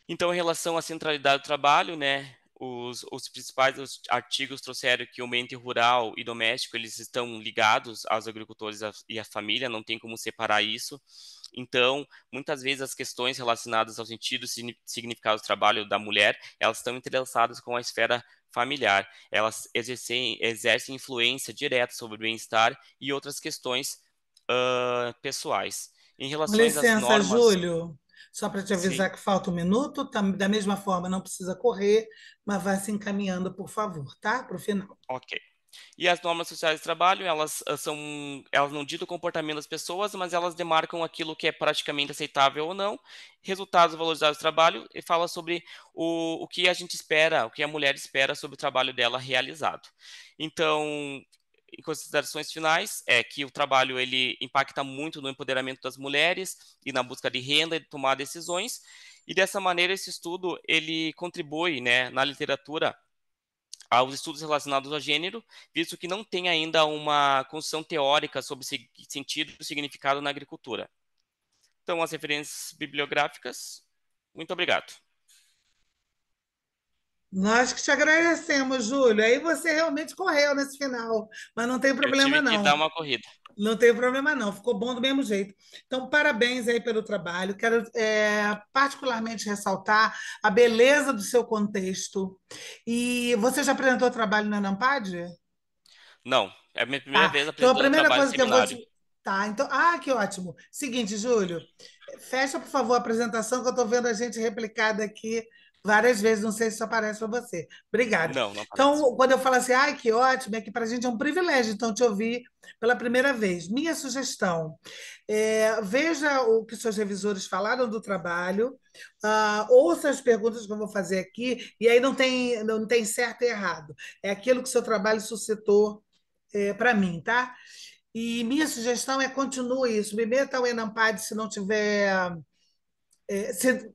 Então, em relação à centralidade do trabalho, né? Os principais artigos trouxeram que o ambiente rural e doméstico eles estão ligados aos agricultores e à família, não tem como separar isso. Então, muitas vezes as questões relacionadas ao sentido e significado do trabalho da mulher, elas estão entrelaçadas com a esfera familiar. Elas exercem influência direta sobre o bem-estar e outras questões pessoais. Em Com relação às licença, normas, Júlio, só para te sim, avisar que falta um minuto, da mesma forma, não precisa correr, mas vai se encaminhando, por favor, tá? Para o final. ok. E as normas sociais de trabalho, elas não ditam o comportamento das pessoas, mas elas demarcam aquilo que é praticamente aceitável ou não, resultados valorizados do trabalho, e fala sobre o que a gente espera, o que a mulher espera sobre o trabalho dela realizado. Então, em considerações finais, é que o trabalho ele impacta muito no empoderamento das mulheres e na busca de renda e de tomar decisões, e dessa maneira esse estudo ele contribui, né, na literatura aos estudos relacionados ao gênero, visto que não tem ainda uma construção teórica sobre sentido e significado na agricultura. Então, as referências bibliográficas, muito obrigado. Nós que te agradecemos, Júlio. Aí você realmente correu nesse final, mas não tem Eu problema tive que dar não. uma corrida. Não tem problema não, ficou bom do mesmo jeito. Então, parabéns aí pelo trabalho. Quero particularmente ressaltar a beleza do seu contexto. E você já apresentou trabalho na Nampad? Não, é a minha primeira Tá. vez Então, a apresentando primeira trabalho em coisa que eu vou seminário. te. Tá, então. Ah, que ótimo. Seguinte, Júlio, fecha, por favor, a apresentação, que eu estou vendo a gente replicada aqui Várias vezes, não sei se isso aparece para você. Obrigada. Não, não aparece. Então, quando eu falo assim, ai, que ótimo, é que para a gente é um privilégio, então, te ouvir pela primeira vez. Minha sugestão, veja o que seus revisores falaram do trabalho, ouça as perguntas que eu vou fazer aqui, e aí não tem certo e errado. É aquilo que o seu trabalho suscitou para mim, tá? E minha sugestão é continue isso. Me meta ao Enampad se não tiver.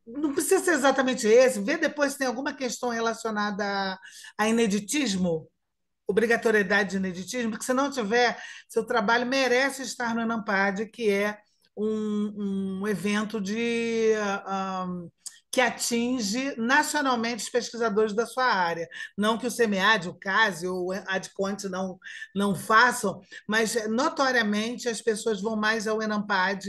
Não precisa ser exatamente esse, vê depois se tem alguma questão relacionada a ineditismo, obrigatoriedade de ineditismo, porque se não tiver, seu trabalho merece estar no Enampad, que é um evento que atinge nacionalmente os pesquisadores da sua área. Não que o SEMEAD, o CASE ou o ADCONT não façam, mas notoriamente as pessoas vão mais ao Enampad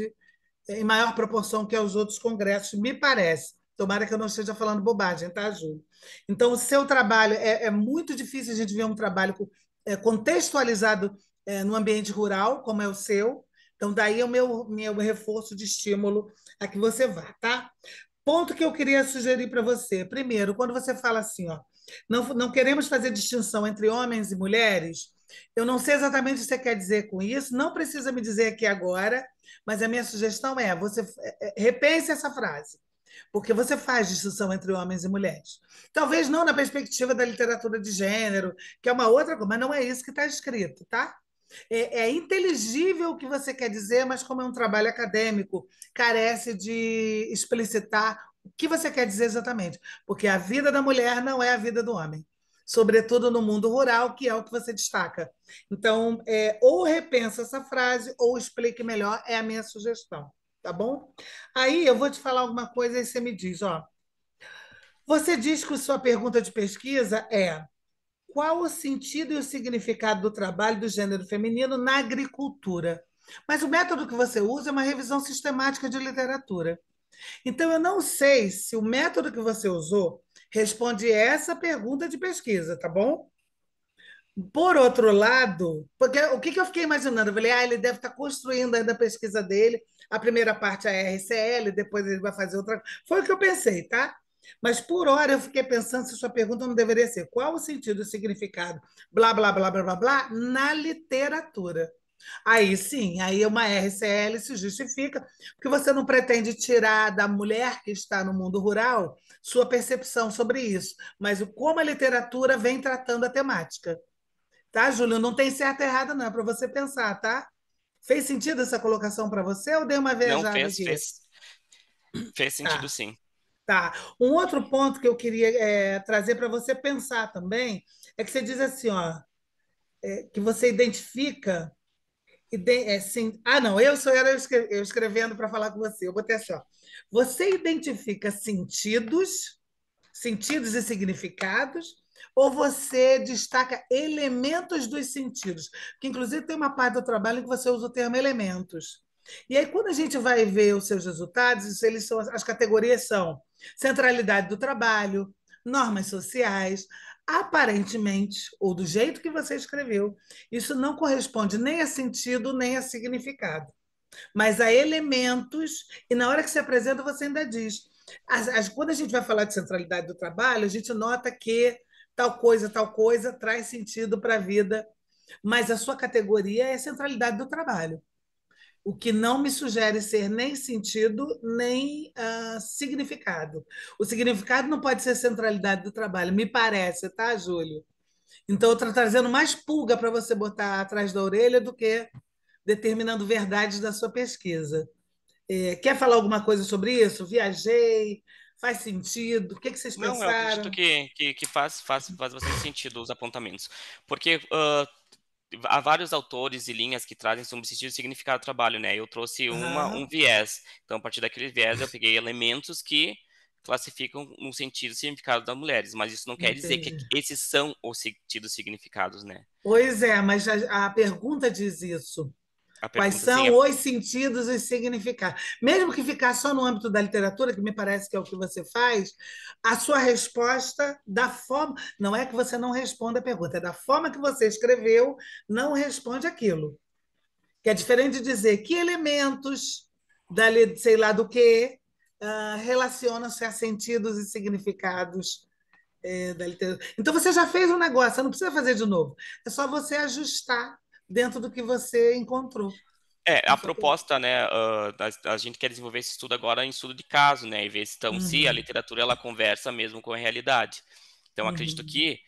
em maior proporção que aos outros congressos, me parece. Tomara que eu não esteja falando bobagem, tá, Júlio? Então, o seu trabalho é muito difícil a gente ver um trabalho contextualizado no ambiente rural, como é o seu. Então, daí é o meu reforço de estímulo a que você vá, tá? Ponto que eu queria sugerir para você. Primeiro, quando você fala assim, ó, não queremos fazer distinção entre homens e mulheres, eu não sei exatamente o que você quer dizer com isso, não precisa me dizer aqui agora, mas a minha sugestão é você repense essa frase, porque você faz distinção entre homens e mulheres. Talvez não na perspectiva da literatura de gênero, que é uma outra coisa, mas não é isso que está escrito, tá? É inteligível o que você quer dizer, mas como é um trabalho acadêmico, carece de explicitar o que você quer dizer exatamente, porque a vida da mulher não é a vida do homem, sobretudo no mundo rural, que é o que você destaca. Então, ou repensa essa frase, ou explique melhor, é a minha sugestão, tá bom? Aí eu vou te falar alguma coisa e você me diz, ó. Você diz que sua pergunta de pesquisa é qual o sentido e o significado do trabalho do gênero feminino na agricultura? Mas o método que você usa é uma revisão sistemática de literatura. Então, eu não sei se o método que você usou responde essa pergunta de pesquisa, tá bom? Por outro lado, porque o que eu fiquei imaginando? Eu falei, ele deve estar construindo ainda a pesquisa dele, a primeira parte é a RCL, depois ele vai fazer outra. Foi o que eu pensei, tá? Mas por hora eu fiquei pensando se sua pergunta não deveria ser qual o sentido e o significado, blá, blá, blá, blá, blá, blá, na literatura. Aí sim, aí uma RCL se justifica, porque você não pretende tirar da mulher que está no mundo rural sua percepção sobre isso, mas como a literatura vem tratando a temática. Tá, Júlio? Não tem certo e errado, não, é para você pensar, tá? Fez sentido essa colocação para você ou dei uma Não viajada fez, aqui? fez sentido Tá, sim. tá. Um outro ponto que eu queria trazer para você pensar também é que você diz assim, ó, que você identifica. Sim, não, eu escrevendo para falar com você. Eu botei assim, ó. Você identifica sentidos e significados, ou você destaca elementos dos sentidos? Que inclusive tem uma parte do trabalho em que você usa o termo elementos. E aí, quando a gente vai ver os seus resultados, as categorias são centralidade do trabalho, normas sociais. Aparentemente, ou do jeito que você escreveu, isso não corresponde nem a sentido, nem a significado, mas há elementos, e na hora que se apresenta, você ainda diz. Quando a gente vai falar de centralidade do trabalho, a gente nota que tal coisa traz sentido para a vida, mas a sua categoria é centralidade do trabalho, o que não me sugere ser nem sentido, nem significado. O significado não pode ser centralidade do trabalho, me parece, tá, Júlio? Então, eu estou trazendo mais pulga para você botar atrás da orelha do que determinando verdades da sua pesquisa. Quer falar alguma coisa sobre isso? Viajei, faz sentido? O que vocês Não, eu acredito pensaram? que faz bastante sentido os apontamentos. Porque há vários autores e linhas que trazem sobre o sentido e significado do trabalho, né? Eu trouxe um Aham, viés. Então, a partir daquele viés, eu peguei elementos que classificam no sentido e significado das mulheres. Mas isso não quer dizer que entendi. esses são os sentidos e significados, né? Pois é, mas a pergunta diz isso. A Quais pergunta, assim, são os sentidos e significados? Mesmo que ficar só no âmbito da literatura, que me parece que é o que você faz, a sua resposta, da forma. Não é que você não responda a pergunta, é da forma que você escreveu, não responde aquilo. Que é diferente de dizer que elementos, sei lá do que, relacionam-se a sentidos e significados da literatura. Então, você já fez um negócio, você não precisa fazer de novo. É só você ajustar dentro do que você encontrou na A faculdade. proposta, né, a gente quer desenvolver esse estudo agora em estudo de caso, né, e ver se, então, se a Uhum, literatura ela conversa mesmo com a realidade. Então, acredito uhum. que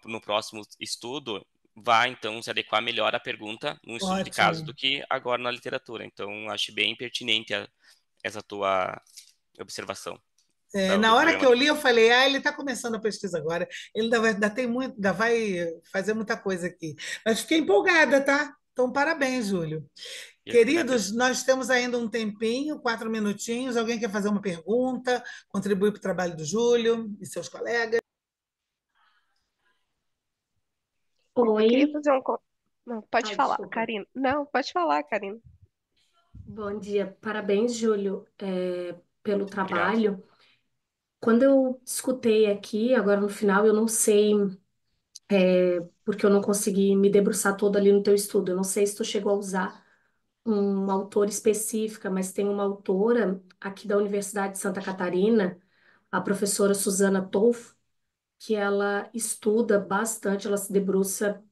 no próximo estudo vai, então, se adequar melhor à pergunta num estudo de caso Ótimo. do que agora na literatura. Então, acho bem pertinente essa tua observação do Na hora que programa. eu li, eu falei, ele está começando a pesquisa agora, ele ainda tem muito, ainda vai fazer muita coisa aqui. Mas fiquei empolgada, tá? Então, parabéns, Júlio. Eu que Queridos, agradeço. nós temos ainda um tempinho, 4 minutinhos. Alguém quer fazer uma pergunta, contribuir para o trabalho do Júlio e seus colegas? Eu queria Oi, fazer um. Não, pode ai, falar, desculpa. Karina. Não, pode falar, Karina. Bom dia, parabéns, Júlio, pelo Obrigado. trabalho. Quando eu escutei aqui, agora no final, eu não sei, porque eu não consegui me debruçar todo ali no teu estudo. Eu não sei se tu chegou a usar uma autora específica, mas tem uma autora aqui da Universidade de Santa Catarina, a professora Suzana Tolfo, que ela estuda bastante, ela se debruça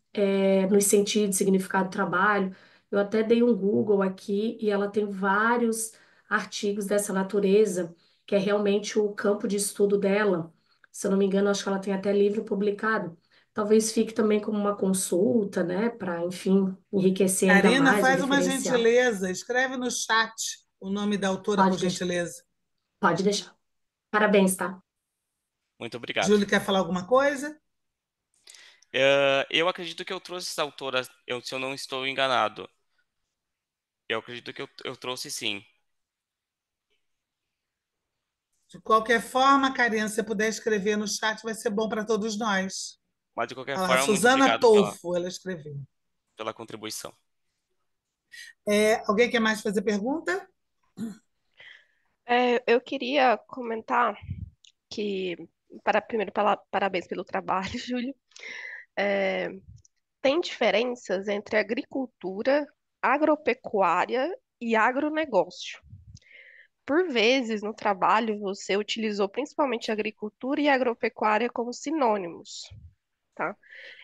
nos sentidos, significado do trabalho. Eu até dei um Google aqui e ela tem vários artigos dessa natureza, que é realmente o campo de estudo dela. Se eu não me engano, acho que ela tem até livro publicado. Talvez fique também como uma consulta, né, para, enfim, enriquecer ainda Karina, mais o faz uma referencial. gentileza, escreve no chat o nome da autora, por Pode deixar, gentileza. pode deixar. Parabéns, tá? Muito obrigado. Júlio, quer falar alguma coisa? Eu acredito que eu trouxe essa autora, se eu não estou enganado. Eu acredito que eu trouxe sim. De qualquer forma, Karina, se você puder escrever no chat, vai ser bom para todos nós. Mas, de qualquer Olha lá, forma, muito Suzana obrigado Tolfo, ela escreveu. pela contribuição. Alguém quer mais fazer pergunta? Eu queria comentar que, primeiro, parabéns pelo trabalho, Júlio. É, tem diferenças entre agricultura, agropecuária e agronegócio. Por vezes, no trabalho, você utilizou principalmente agricultura e agropecuária como sinônimos, tá?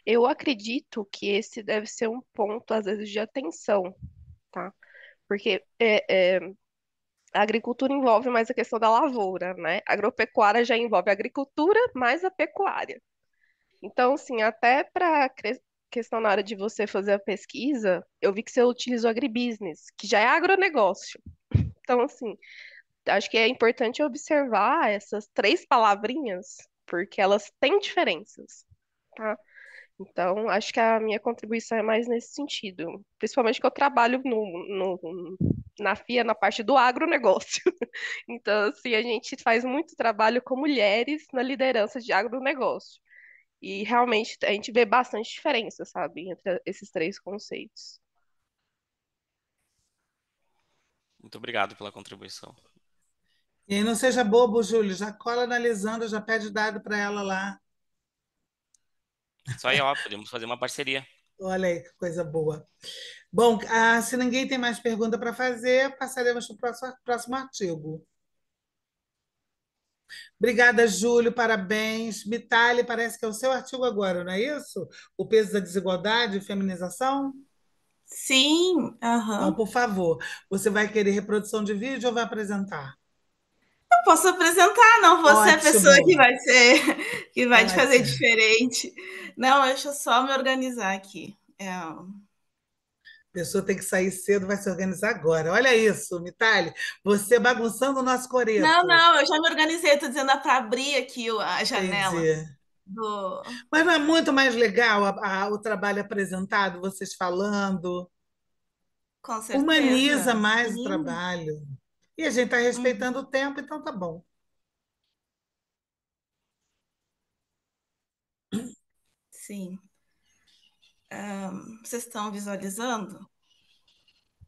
Eu acredito que esse deve ser um ponto, às vezes, de atenção, tá? Porque a agricultura envolve mais a questão da lavoura, né? A agropecuária já envolve a agricultura mais a pecuária. Então, assim, até para questão na hora de você fazer a pesquisa, eu vi que você utilizou agribusiness, que já é agronegócio. Então, assim, acho que é importante observar essas três palavrinhas, porque elas têm diferenças, tá? Então, acho que a minha contribuição é mais nesse sentido. Principalmente que eu trabalho na FIA, na parte do agronegócio. Então, assim, a gente faz muito trabalho com mulheres na liderança de agronegócio. E realmente a gente vê bastante diferença, sabe, entre esses três conceitos. Muito obrigado pela contribuição. E aí não seja bobo, Júlio, já cola na Lisandra, já pede dado para ela lá. Isso aí, ó, podemos fazer uma parceria. Olha aí que coisa boa. Bom, se ninguém tem mais pergunta para fazer, passaremos para o próximo artigo. Obrigada, Júlio, parabéns. Mitali, parece que é o seu artigo agora, não é isso? O peso da desigualdade e feminização? Sim, Então, aham. por favor, você vai querer reprodução de vídeo ou vai apresentar? Não posso apresentar, não vou ser a pessoa que Ótimo, vai ser, que vai te fazer ótimo. diferente. Não, deixa eu só me organizar aqui. A pessoa tem que sair cedo, vai se organizar agora. Olha isso, Mitali, você bagunçando o nosso Não, coreto. não, eu já me organizei, estou dizendo para abrir aqui a janela Entendi. do. Mas não é muito mais legal o trabalho apresentado, vocês falando? Com Humaniza certeza, mais o sim. trabalho. E a gente está Uhum, respeitando o tempo, então tá bom. sim. Vocês estão visualizando?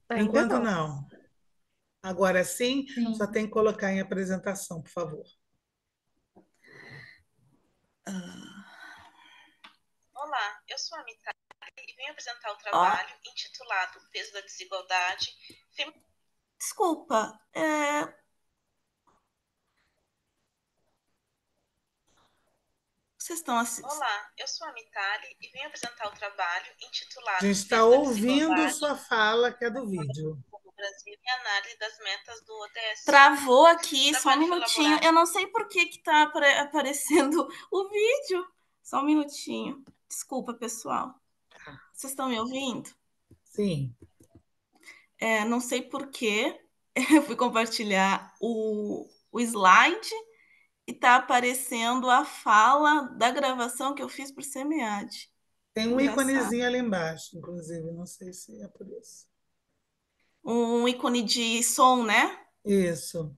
Por Ainda enquanto, não. não. Agora sim, só Sim. tem que colocar em apresentação, por favor. Olá, eu sou a Mita e venho apresentar o trabalho intitulado Peso da Desigualdade. Desculpa, Vocês estão assistindo? Olá, eu sou a Mitali e venho apresentar o trabalho A intitulado gente está Peso da ouvindo Desigualdade sua fala, que é do vídeo. no Brasil e análise das metas do ODS. Travou aqui, só um minutinho. Eu não sei por que está aparecendo o vídeo. Só um minutinho. Desculpa, pessoal. Vocês estão me ouvindo? Sim. Não sei por que eu fui compartilhar o slide e está aparecendo a fala da gravação que eu fiz por SEMEAD. Tem um Engraçado. íconezinho ali embaixo, inclusive, não sei se é por isso. Um ícone de som, né? Isso.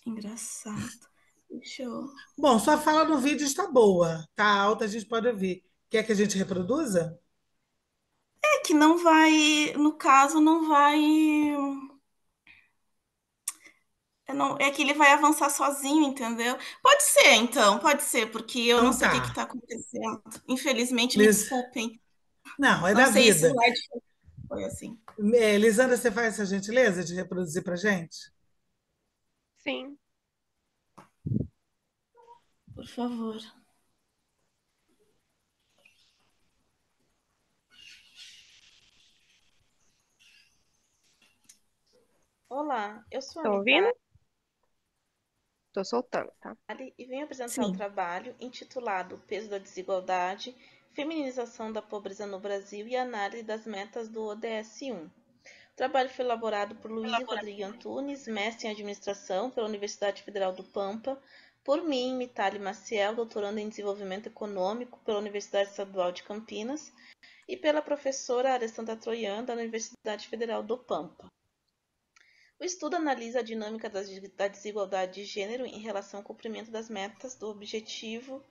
Engraçado. Deixa eu... Bom, sua fala no vídeo está boa, tá alta, a gente pode ouvir. Quer que a gente reproduza? É que não vai, no caso, não vai. É que ele vai avançar sozinho, entendeu? Pode ser, então, pode ser, porque eu não Então sei o que tá. está acontecendo. Infelizmente, me Lis... desculpem. Não, é Não da sei se o vida. slide foi assim. Lisandra, você faz essa gentileza de reproduzir para gente? Sim. Por favor. Olá, eu sou a Estão ouvindo? Mitali Tô soltando, tá? e venho apresentar o trabalho intitulado Peso da Desigualdade, Feminização da Pobreza no Brasil e Análise das Metas do ODS 1. O trabalho foi elaborado por Luiz Rodrigo Antunes, mestre em Administração pela Universidade Federal do Pampa, por mim, Mitali Maciel, doutoranda em Desenvolvimento Econômico pela Universidade Estadual de Campinas, e pela professora Alessandra Troian, da Universidade Federal do Pampa. O estudo analisa a dinâmica da desigualdade de gênero em relação ao cumprimento das metas do Objetivo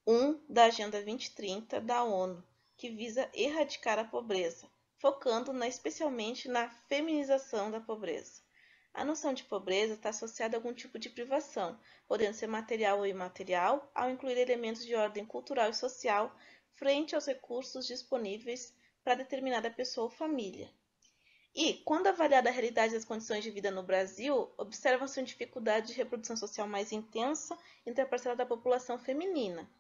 1 da Agenda 2030 da ONU, que visa erradicar a pobreza, focando especialmente na feminização da pobreza. A noção de pobreza está associada a algum tipo de privação, podendo ser material ou imaterial, ao incluir elementos de ordem cultural e social frente aos recursos disponíveis para determinada pessoa ou família. E, quando avaliada a realidade das condições de vida no Brasil, observa-se uma dificuldade de reprodução social mais intensa entre a parcela da população feminina.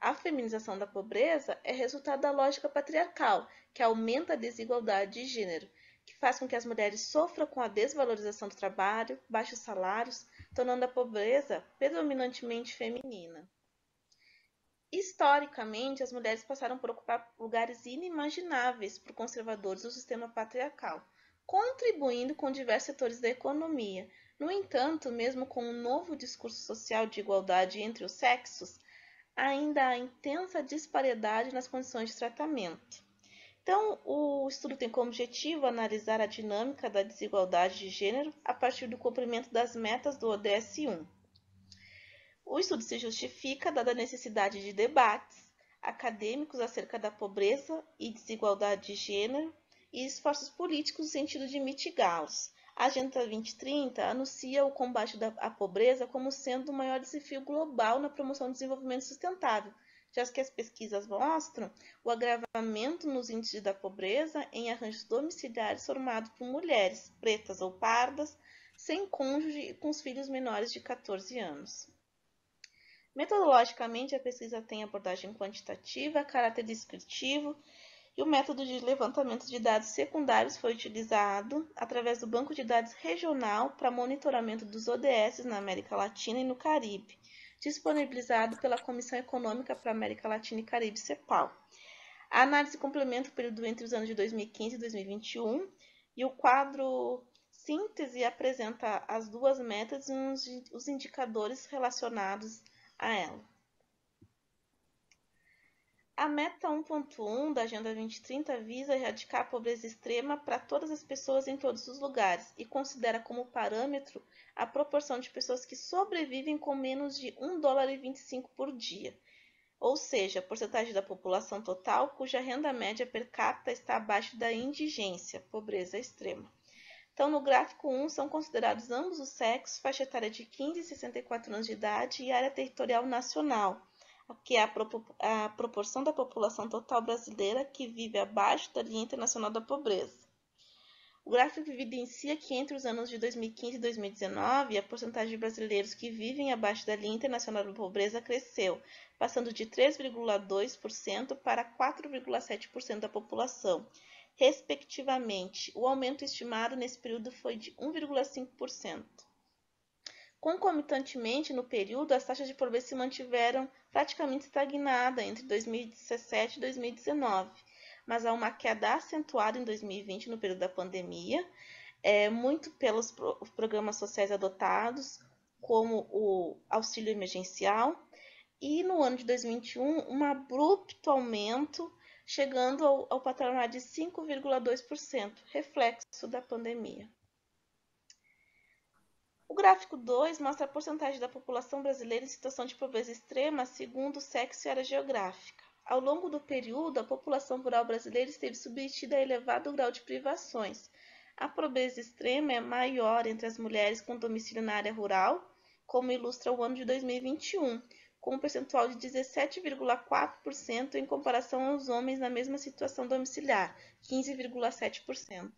A feminização da pobreza é resultado da lógica patriarcal, que aumenta a desigualdade de gênero, que faz com que as mulheres sofram com a desvalorização do trabalho, baixos salários, tornando a pobreza predominantemente feminina. Historicamente, as mulheres passaram por ocupar lugares inimagináveis por conservadores do sistema patriarcal, contribuindo com diversos setores da economia. No entanto, mesmo com um novo discurso social de igualdade entre os sexos, ainda há intensa disparidade nas condições de tratamento. Então, o estudo tem como objetivo analisar a dinâmica da desigualdade de gênero a partir do cumprimento das metas do ODS 1. O estudo se justifica dada a necessidade de debates acadêmicos acerca da pobreza e desigualdade de gênero e esforços políticos no sentido de mitigá-los. A Agenda 2030 anuncia o combate à pobreza como sendo o maior desafio global na promoção do desenvolvimento sustentável, já que as pesquisas mostram o agravamento nos índices da pobreza em arranjos domiciliares formados por mulheres pretas ou pardas, sem cônjuge e com os filhos menores de 14 anos. Metodologicamente, a pesquisa tem abordagem quantitativa, caráter descritivo, e o método de levantamento de dados secundários foi utilizado através do Banco de Dados Regional para monitoramento dos ODS na América Latina e no Caribe, disponibilizado pela Comissão Econômica para a América Latina e Caribe, CEPAL. A análise complementa o período entre os anos de 2015 e 2021, e o quadro síntese apresenta as duas metas e os indicadores relacionados a ela. A meta 1.1 da Agenda 2030 visa erradicar a pobreza extrema para todas as pessoas em todos os lugares e considera como parâmetro a proporção de pessoas que sobrevivem com menos de $1,25 por dia, ou seja, a porcentagem da população total cuja renda média per capita está abaixo da indigência, pobreza extrema. Então, no gráfico 1, são considerados ambos os sexos, faixa etária de 15 e 64 anos de idade e área territorial nacional, que é a proporção da população total brasileira que vive abaixo da linha internacional da pobreza. O gráfico evidencia que entre os anos de 2015 e 2019, a porcentagem de brasileiros que vivem abaixo da linha internacional da pobreza cresceu, passando de 3,2% para 4,7% da população, respectivamente. O aumento estimado nesse período foi de 1,5%. Concomitantemente, no período, as taxas de pobreza se mantiveram praticamente estagnadas entre 2017 e 2019, mas há uma queda acentuada em 2020, no período da pandemia, muito pelos programas sociais adotados, como o auxílio emergencial, e no ano de 2021, um abrupto aumento, chegando ao patamar de 5,2%, reflexo da pandemia. O gráfico 2 mostra a porcentagem da população brasileira em situação de pobreza extrema segundo o sexo e área geográfica. Ao longo do período, a população rural brasileira esteve submetida a elevado grau de privações. A pobreza extrema é maior entre as mulheres com domicílio na área rural, como ilustra o ano de 2021, com um percentual de 17,4% em comparação aos homens na mesma situação domiciliar, 15,7%.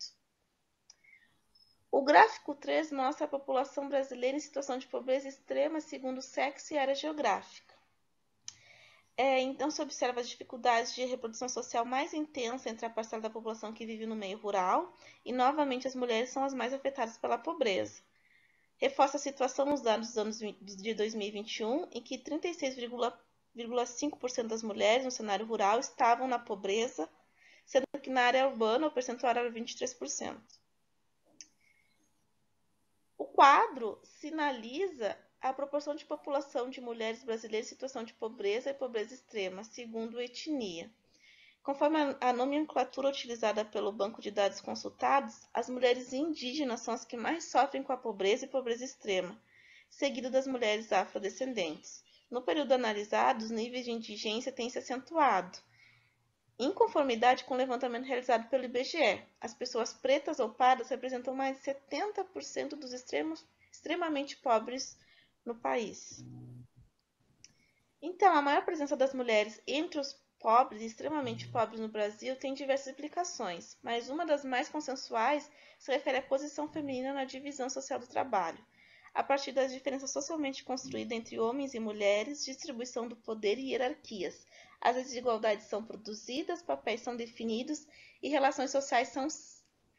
O gráfico 3 mostra a população brasileira em situação de pobreza extrema segundo sexo e área geográfica. Então, se observa as dificuldades de reprodução social mais intensa entre a parcela da população que vive no meio rural e, novamente, as mulheres são as mais afetadas pela pobreza. Reforça a situação nos dados dos anos de 2021, em que 36,5% das mulheres no cenário rural estavam na pobreza, sendo que na área urbana o percentual era 23%. O quadro sinaliza a proporção de população de mulheres brasileiras em situação de pobreza e pobreza extrema, segundo etnia. Conforme a nomenclatura utilizada pelo banco de dados consultados, as mulheres indígenas são as que mais sofrem com a pobreza e pobreza extrema, seguido das mulheres afrodescendentes. No período analisado, os níveis de indigência têm se acentuado. Em conformidade com o levantamento realizado pelo IBGE, as pessoas pretas ou pardas representam mais de 70% dos extremamente pobres no país. Então, a maior presença das mulheres entre os pobres e extremamente pobres no Brasil tem diversas implicações, mas uma das mais consensuais se refere à posição feminina na divisão social do trabalho, a partir das diferenças socialmente construídas entre homens e mulheres, distribuição do poder e hierarquias. As desigualdades são produzidas, papéis são definidos e relações sociais são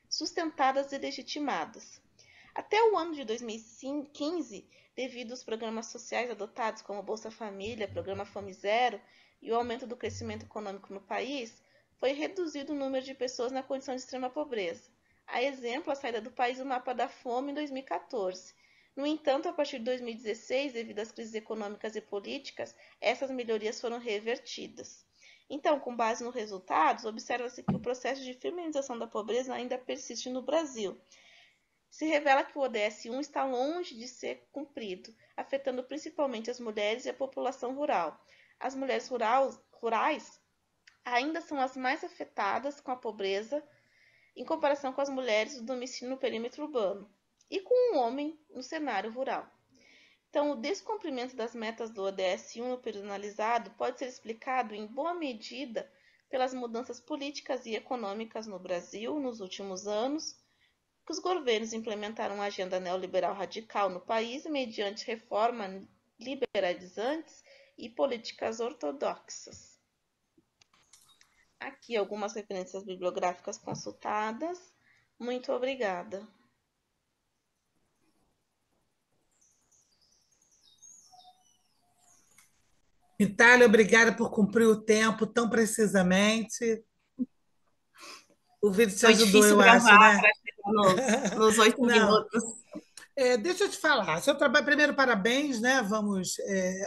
sustentadas e legitimadas. Até o ano de 2015, devido aos programas sociais adotados como Bolsa Família, Programa Fome Zero e o aumento do crescimento econômico no país, foi reduzido o número de pessoas na condição de extrema pobreza. A exemplo, a saída do país do mapa da fome em 2014. No entanto, a partir de 2016, devido às crises econômicas e políticas, essas melhorias foram revertidas. Então, com base nos resultados, observa-se que o processo de feminização da pobreza ainda persiste no Brasil. Se revela que o ODS 1 está longe de ser cumprido, afetando principalmente as mulheres e a população rural. As mulheres rurais ainda são as mais afetadas com a pobreza em comparação com as mulheres do domicílio no perímetro urbano e com o homem no cenário rural. Então, o descumprimento das metas do ODS 1 no período analisado pode ser explicado em boa medida pelas mudanças políticas e econômicas no Brasil nos últimos anos, que os governos implementaram uma agenda neoliberal radical no país mediante reformas liberalizantes e políticas ortodoxas. Aqui algumas referências bibliográficas consultadas. Muito obrigada. Itália, obrigada por cumprir o tempo tão precisamente. O vídeo te Foi ajudou, difícil eu acho, gravar né? para chegar nos 8 Não, minutos. deixa eu te falar. Seu trabalho, primeiro, parabéns, né?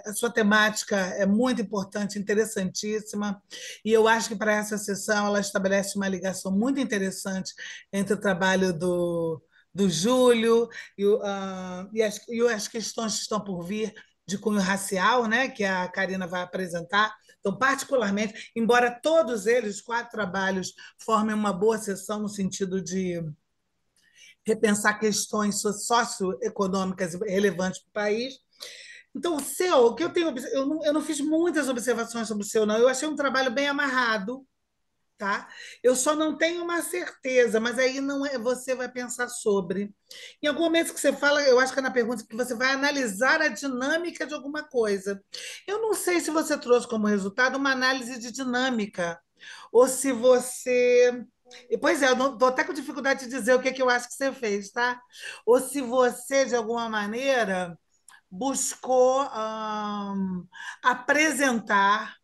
A sua temática é muito importante, interessantíssima, e eu acho que para essa sessão ela estabelece uma ligação muito interessante entre o trabalho do Júlio e as questões que estão por vir de cunho racial, né? Que a Karina vai apresentar. Então, particularmente, embora todos eles, os 4 trabalhos, formem uma boa sessão no sentido de repensar questões socioeconômicas relevantes para o país. Então, o seu, o que eu tenho, eu não fiz muitas observações sobre o seu, não. Eu achei um trabalho bem amarrado, tá? Eu só não tenho uma certeza, mas aí não é, você vai pensar sobre. Em algum momento que você fala, eu acho que é na pergunta que você vai analisar a dinâmica de alguma coisa. Eu não sei se você trouxe como resultado uma análise de dinâmica, ou se você. Pois é, eu estou até com dificuldade de dizer o que, que eu acho que você fez, tá? Ou se você, de alguma maneira, buscou apresentar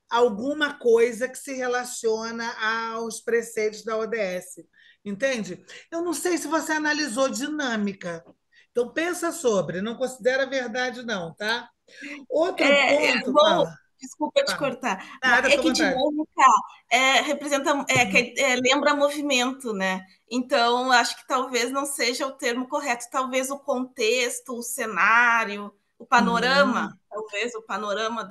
alguma coisa que se relaciona aos preceitos da ODS. Entende? Eu não sei se você analisou dinâmica. Então, pensa sobre, não considera verdade, não, tá? Outro ponto, Bom, fala, desculpa te fala. cortar, mas Nada, é fica à que vontade. dinâmica representa, lembra movimento, né? Então, acho que talvez não seja o termo correto, talvez o contexto, o cenário, o panorama, Hum. talvez o panorama.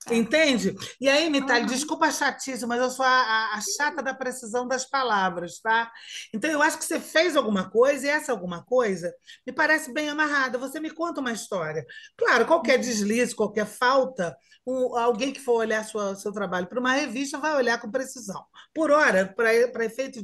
É. Entende? E aí, Mitali, Uhum. desculpa a chatice, mas eu sou a chata da precisão das palavras, tá? Então, eu acho que você fez alguma coisa, e essa alguma coisa me parece bem amarrada. Você me conta uma história. Claro, qualquer deslize, qualquer falta, alguém que for olhar seu trabalho para uma revista vai olhar com precisão. Por hora, para efeito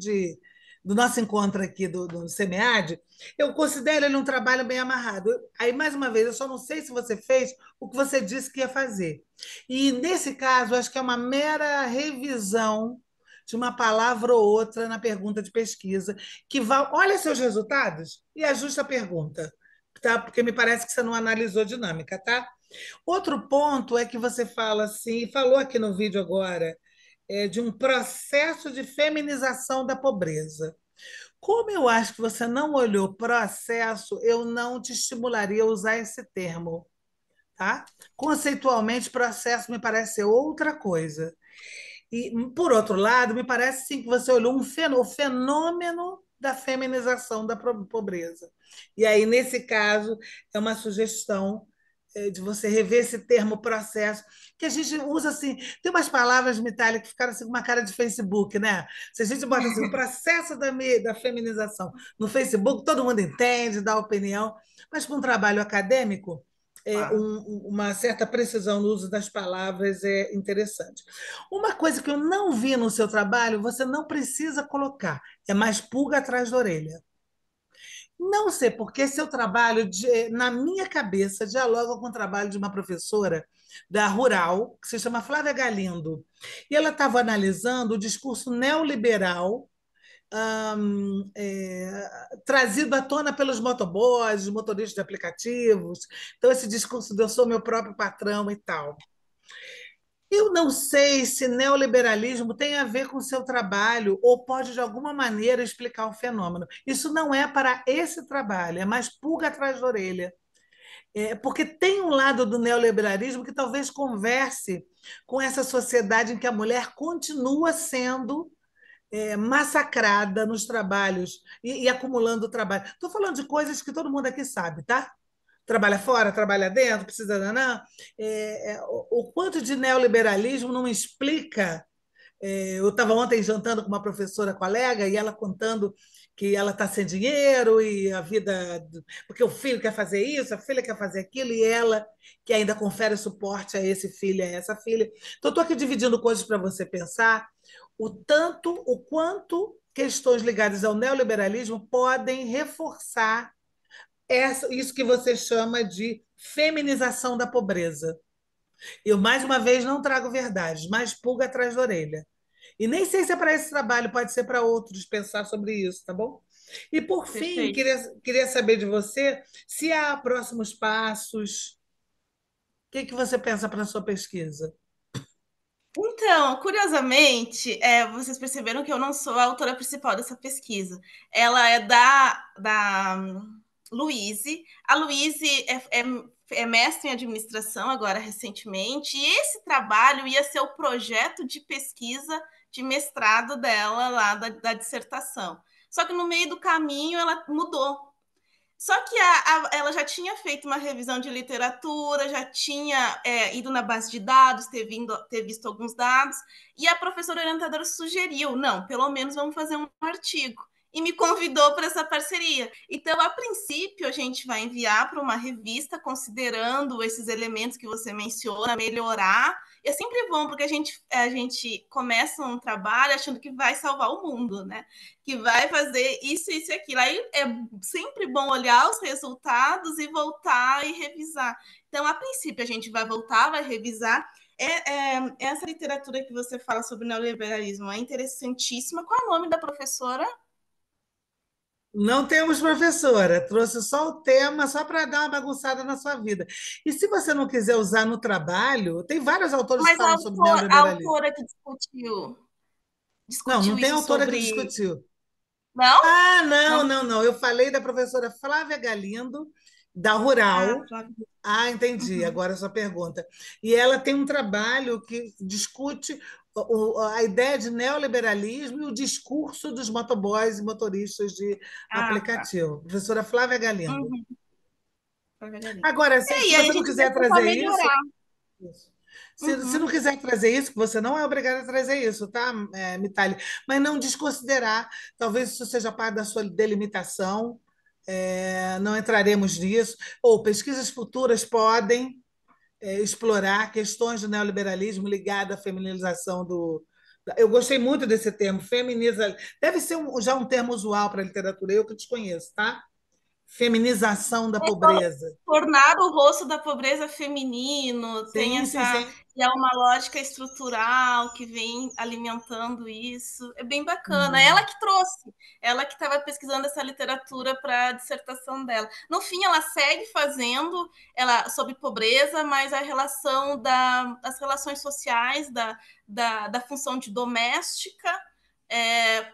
do nosso encontro aqui do SEMEAD, eu considero ele um trabalho bem amarrado. Aí, mais uma vez, eu só não sei se você fez o que você disse que ia fazer. E, nesse caso, acho que é uma mera revisão de uma palavra ou outra na pergunta de pesquisa, que vai, olha seus resultados e ajusta a pergunta, tá? Porque me parece que você não analisou dinâmica, tá? Outro ponto é que você fala assim, falou aqui no vídeo agora, de um processo de feminização da pobreza. Como eu acho que você não olhou processo, eu não te estimularia a usar esse termo, tá? Conceitualmente, processo me parece ser outra coisa. E, por outro lado, me parece sim que você olhou o fenômeno da feminização da pobreza. E aí, nesse caso, é uma sugestão de você rever esse termo processo, que a gente usa assim, tem umas palavras, Mitália, que ficaram assim com uma cara de Facebook, né? Se a gente bota assim, o processo da feminização no Facebook, todo mundo entende, dá opinião, mas para um trabalho acadêmico, Claro. uma certa precisão no uso das palavras é interessante. Uma coisa que eu não vi no seu trabalho, você não precisa colocar, é mais pulga atrás da orelha. Não sei porque seu trabalho, na minha cabeça, dialoga com o trabalho de uma professora da Rural, que se chama Flávia Galindo. E ela estava analisando o discurso neoliberal trazido à tona pelos motoboys, motoristas de aplicativos. Então, esse discurso de eu sou meu próprio patrão e tal. Eu não sei se neoliberalismo tem a ver com o seu trabalho ou pode, de alguma maneira, explicar o fenômeno. Isso não é para esse trabalho, é mais pulga atrás da orelha. Porque tem um lado do neoliberalismo que talvez converse com essa sociedade em que a mulher continua sendo massacrada nos trabalhos e acumulando trabalho. Estou falando de coisas que todo mundo aqui sabe, tá? Trabalha fora, trabalha dentro, precisa. Nanã. O quanto de neoliberalismo não explica. Eu estava ontem jantando com uma professora colega e ela contando que ela está sem dinheiro e a vida. Porque o filho quer fazer isso, a filha quer fazer aquilo, e ela que ainda confere suporte a esse filho, a essa filha. Então, estou aqui dividindo coisas para você pensar o quanto questões ligadas ao neoliberalismo podem reforçar isso que você chama de feminização da pobreza. Eu, mais uma vez, não trago verdades, mas pulga atrás da orelha. E nem sei se é para esse trabalho, pode ser para outros pensar sobre isso, tá bom? E, por fim, Perfeito. queria saber de você se há próximos passos. O que você pensa para a sua pesquisa? Então, curiosamente, vocês perceberam que eu não sou a autora principal dessa pesquisa. Ela é da Luíse. A Luíse é mestre em administração agora recentemente, e esse trabalho ia ser o projeto de pesquisa de mestrado dela lá da dissertação. Só que no meio do caminho ela mudou. Só que ela já tinha feito uma revisão de literatura, já tinha ido na base de dados, ter visto alguns dados, e a professora orientadora sugeriu, não, pelo menos vamos fazer um artigo. e me convidou para essa parceria. Então, a princípio, a gente vai enviar para uma revista, considerando esses elementos que você menciona, melhorar. E é sempre bom, porque a gente começa um trabalho achando que vai salvar o mundo, né? Que vai fazer isso, isso e aquilo. Aí é sempre bom olhar os resultados e voltar e revisar. Então, a princípio, a gente vai voltar, vai revisar. Essa literatura que você fala sobre neoliberalismo é interessantíssima. Qual é o nome da professora? Não temos professora, trouxe só o tema, só para dar uma bagunçada na sua vida. E se você não quiser usar no trabalho, tem vários autores que Mas falam sobre a neoliberalismo. autora que Não, não discutiu tem isso autora que sobre. discutiu. Não? Ah, não, Não? não, não. Eu falei da professora Flávia Galindo, da Ah, Rural. Flávia. Ah, entendi. Uhum. Agora a sua pergunta. E ela tem um trabalho que discute a ideia de neoliberalismo e o discurso dos motoboys e motoristas de Ah, tá. aplicativo. Professora Flávia Galindo. Uhum. Flávia Galinha. Agora, se E aí a você não gente quiser vai tentar trazer isso, melhorar. isso. Se não Uhum. quiser trazer isso, que você não é obrigado a trazer isso, tá, Mitali? Mas não desconsiderar, talvez isso seja parte da sua delimitação, não entraremos nisso. Ou pesquisas futuras podem explorar questões do neoliberalismo ligada à feminilização do. Eu gostei muito desse termo, feminiza. Deve ser já um termo usual para a literatura, eu que desconheço, tá? Feminização da pobreza. Tornar o rosto da pobreza feminino, tem Sim, sim, essa. sim. E é uma lógica estrutural que vem alimentando isso. É bem bacana. Ela Uhum. que trouxe, ela que estava pesquisando essa literatura para a dissertação dela. No fim, ela segue fazendo ela sobre pobreza, mas a relação das relações sociais, da função de doméstica,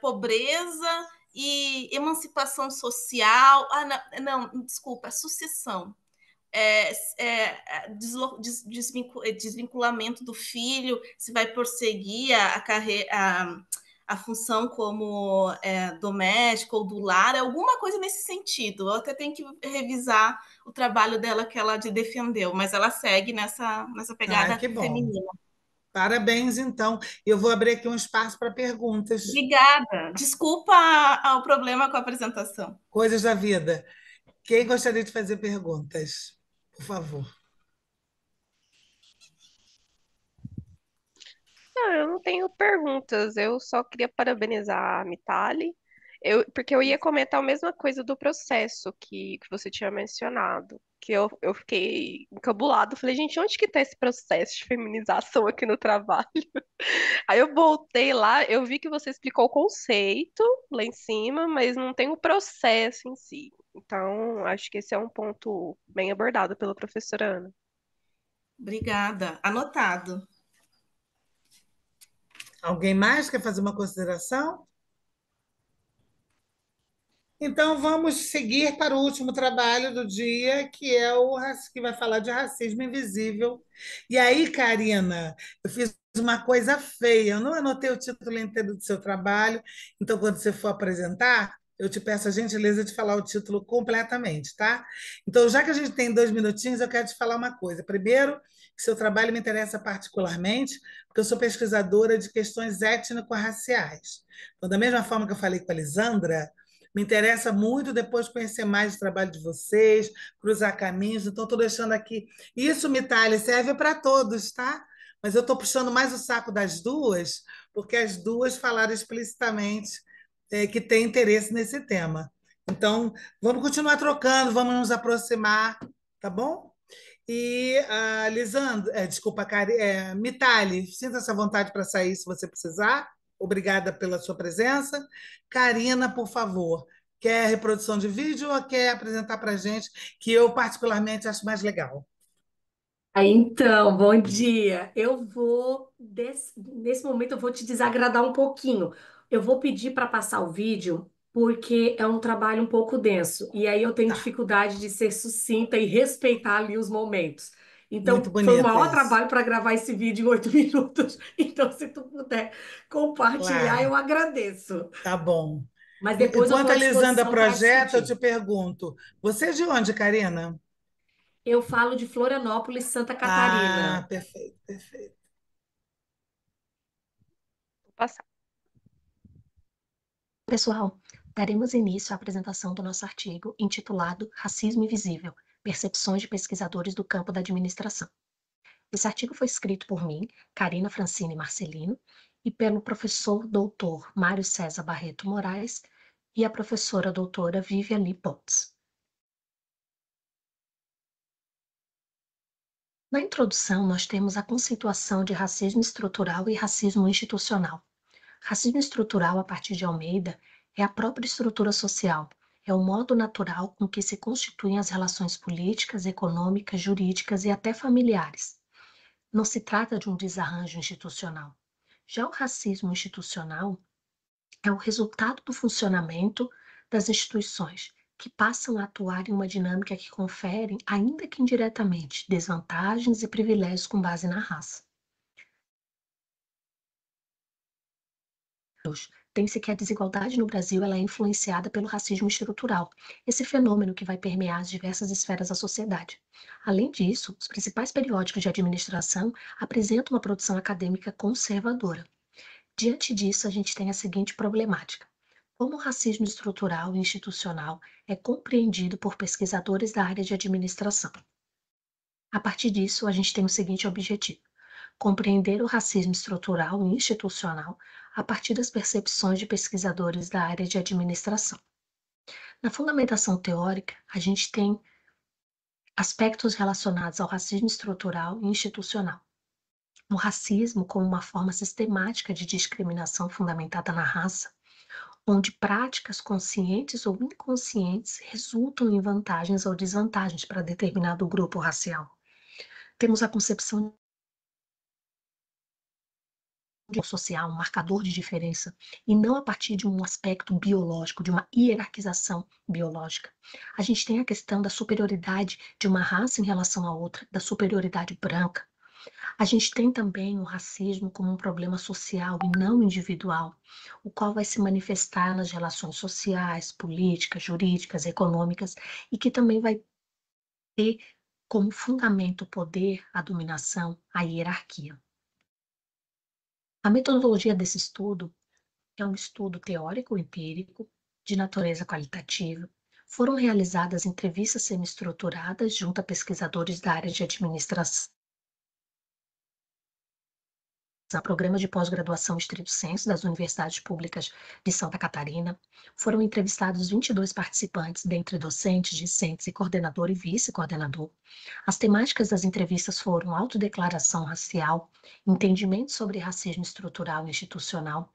pobreza e emancipação social. Ah, não, desculpa, sucessão. Desvinculamento do filho, se vai prosseguir a carreira, a função como doméstica ou do lar, alguma coisa nesse sentido. Eu até tenho que revisar o trabalho dela que ela defendeu, mas ela segue nessa Ah, pegada que bom. feminina. Parabéns, então. Eu vou abrir aqui um espaço para perguntas, Obrigada. Desculpa o problema com a apresentação. coisas da vida. Quem gostaria de fazer perguntas? Por favor. Não, eu não tenho perguntas, eu só queria parabenizar a Mitali, porque eu ia comentar a mesma coisa do processo que você tinha mencionado, que eu fiquei encabulado, falei, gente, onde que tá esse processo de feminização aqui no trabalho? Aí eu voltei lá, eu vi que você explicou o conceito lá em cima, mas não tem o processo em si. Então, acho que esse é um ponto bem abordado pela professora Ana. Obrigada. Anotado. Alguém mais quer fazer uma consideração? Então, vamos seguir para o último trabalho do dia, que é que vai falar de racismo invisível. E aí, Karina, eu fiz uma coisa feia, eu não anotei o título inteiro do seu trabalho, então, quando você for apresentar, eu te peço a gentileza de falar o título completamente, tá? Então, já que a gente tem 2 minutinhos, eu quero te falar uma coisa. Primeiro, que seu trabalho me interessa particularmente, porque eu sou pesquisadora de questões étnico-raciais. Então, da mesma forma que eu falei com a Lisandra, me interessa muito depois conhecer mais o trabalho de vocês, cruzar caminhos. Então, estou deixando aqui. Isso, Mitália, serve para todos, tá? Mas eu estou puxando mais o saco das duas, porque as duas falaram explicitamente que têm interesse nesse tema. Então, vamos continuar trocando, vamos nos aproximar, tá bom? E, Lisandro, desculpa, Mitali, sinta-se à vontade para sair se você precisar. Obrigada pela sua presença. Karina, por favor, quer reprodução de vídeo ou quer apresentar para a gente, que eu particularmente acho mais legal? Aí, então, bom dia. Nesse momento, eu vou te desagradar um pouquinho. Eu vou pedir para passar o vídeo, porque é um trabalho um pouco denso. E aí eu tenho Tá, dificuldade de ser sucinta e respeitar ali os momentos. muito Então, foi o bonito maior isso. trabalho para gravar esse vídeo em 8 minutos. Então, se tu puder compartilhar, Claro, eu agradeço. tá bom. Mas depois eu estou Enquanto à a Lisandra disposição para projeta, eu discutir. te pergunto: você é de onde, Karina? Eu falo de Florianópolis, Santa Ah, Catarina. perfeito, perfeito. Vou passar. Pessoal, Daremos início à apresentação do nosso artigo intitulado Racismo Invisível, Percepções de Pesquisadores do Campo da Administração. Esse artigo foi escrito por mim, Karina Francine Marcelino, e pelo professor doutor Mário César Barreto Moraes e a professora doutora Vivian Lee Potts. Na introdução, nós temos a conceituação de racismo estrutural e racismo institucional. Racismo estrutural, a partir de Almeida, é a própria estrutura social, é o modo natural com que se constituem as relações políticas, econômicas, jurídicas e até familiares. Não se trata de um desarranjo institucional. Já o racismo institucional é o resultado do funcionamento das instituições, que passam a atuar em uma dinâmica que confere, ainda que indiretamente, desvantagens e privilégios com base na raça. Tem-se que a desigualdade no Brasil ela é influenciada pelo racismo estrutural, esse fenômeno que vai permear as diversas esferas da sociedade. Além disso, os principais periódicos de administração apresentam uma produção acadêmica conservadora. Diante disso, a gente tem a seguinte problemática. Como o racismo estrutural e institucional é compreendido por pesquisadores da área de administração? A partir disso, a gente tem o seguinte objetivo: compreender o racismo estrutural e institucional a partir das percepções de pesquisadores da área de administração. Na fundamentação teórica, a gente tem aspectos relacionados ao racismo estrutural e institucional. O racismo como uma forma sistemática de discriminação fundamentada na raça, onde práticas conscientes ou inconscientes resultam em vantagens ou desvantagens para determinado grupo racial. Temos a concepção de social, um marcador de diferença, e não a partir de um aspecto biológico, de uma hierarquização biológica. A gente tem a questão da superioridade de uma raça em relação à outra, da superioridade branca. A gente tem também o racismo como um problema social e não individual, o qual vai se manifestar nas relações sociais, políticas, jurídicas, econômicas, e que também vai ter como fundamento o poder, a dominação, a hierarquia. A metodologia desse estudo é um estudo teórico-empírico, de natureza qualitativa. Foram realizadas entrevistas semi-estruturadas junto a pesquisadores da área de administração, programas de pós-graduação estrito sensu das universidades públicas de Santa Catarina. Foram entrevistados 22 participantes, dentre docentes, discentes e coordenador e vice-coordenador. As temáticas das entrevistas foram autodeclaração racial, entendimento sobre racismo estrutural e institucional,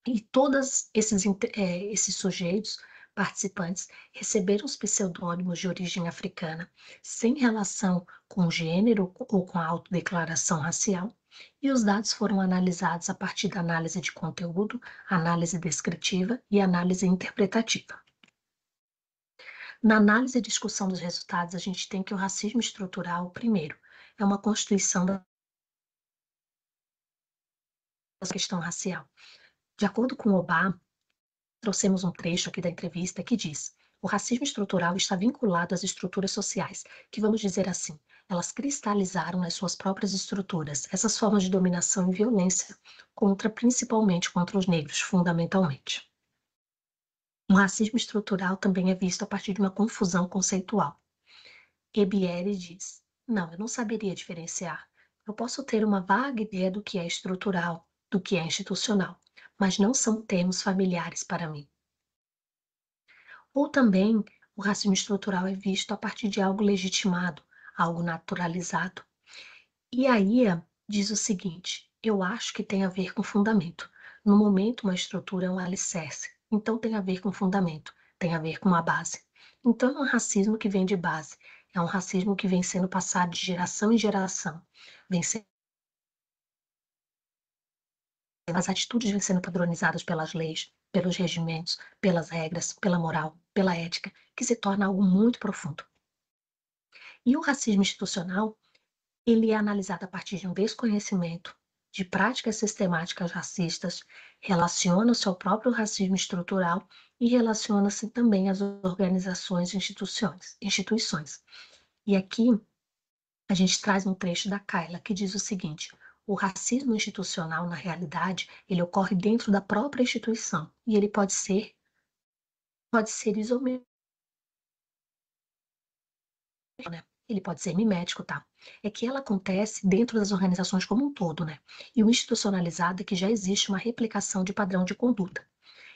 e todos esses sujeitos, participantes, receberam os pseudônimos de origem africana, sem relação com o gênero ou com a autodeclaração racial, e os dados foram analisados a partir da análise de conteúdo, análise descritiva e análise interpretativa. Na análise e discussão dos resultados, a gente tem que o racismo estrutural, primeiro, é uma constituição da questão racial. De acordo com o Obá, trouxemos um trecho aqui da entrevista que diz: o racismo estrutural está vinculado às estruturas sociais, que vamos dizer assim, elas cristalizaram nas suas próprias estruturas essas formas de dominação e violência principalmente contra os negros, fundamentalmente. O racismo estrutural também é visto a partir de uma confusão conceitual. Ebieri diz: não, eu não saberia diferenciar. Eu posso ter uma vaga ideia do que é estrutural, do que é institucional, mas não são termos familiares para mim. Ou também, o racismo estrutural é visto a partir de algo legitimado, algo naturalizado. E aí diz o seguinte: eu acho que tem a ver com fundamento. No momento, uma estrutura é um alicerce, então tem a ver com fundamento, tem a ver com uma base. Então é um racismo que vem de base, é um racismo que vem sendo passado de geração em geração, as atitudes vêm sendo padronizadas pelas leis, pelos regimentos, pelas regras, pela moral, pela ética, que se torna algo muito profundo. E o racismo institucional, ele é analisado a partir de um desconhecimento, de práticas sistemáticas racistas, relaciona-se ao próprio racismo estrutural e relaciona-se também às organizações e instituições. E aqui a gente traz um trecho da Kayla que diz o seguinte: o racismo institucional, na realidade, ele ocorre dentro da própria instituição e ele pode ser pode ser isométrico, né? Ele pode ser mimético, tá? É que ela acontece dentro das organizações como um todo, né? E o institucionalizado é que já existe uma replicação de padrão de conduta.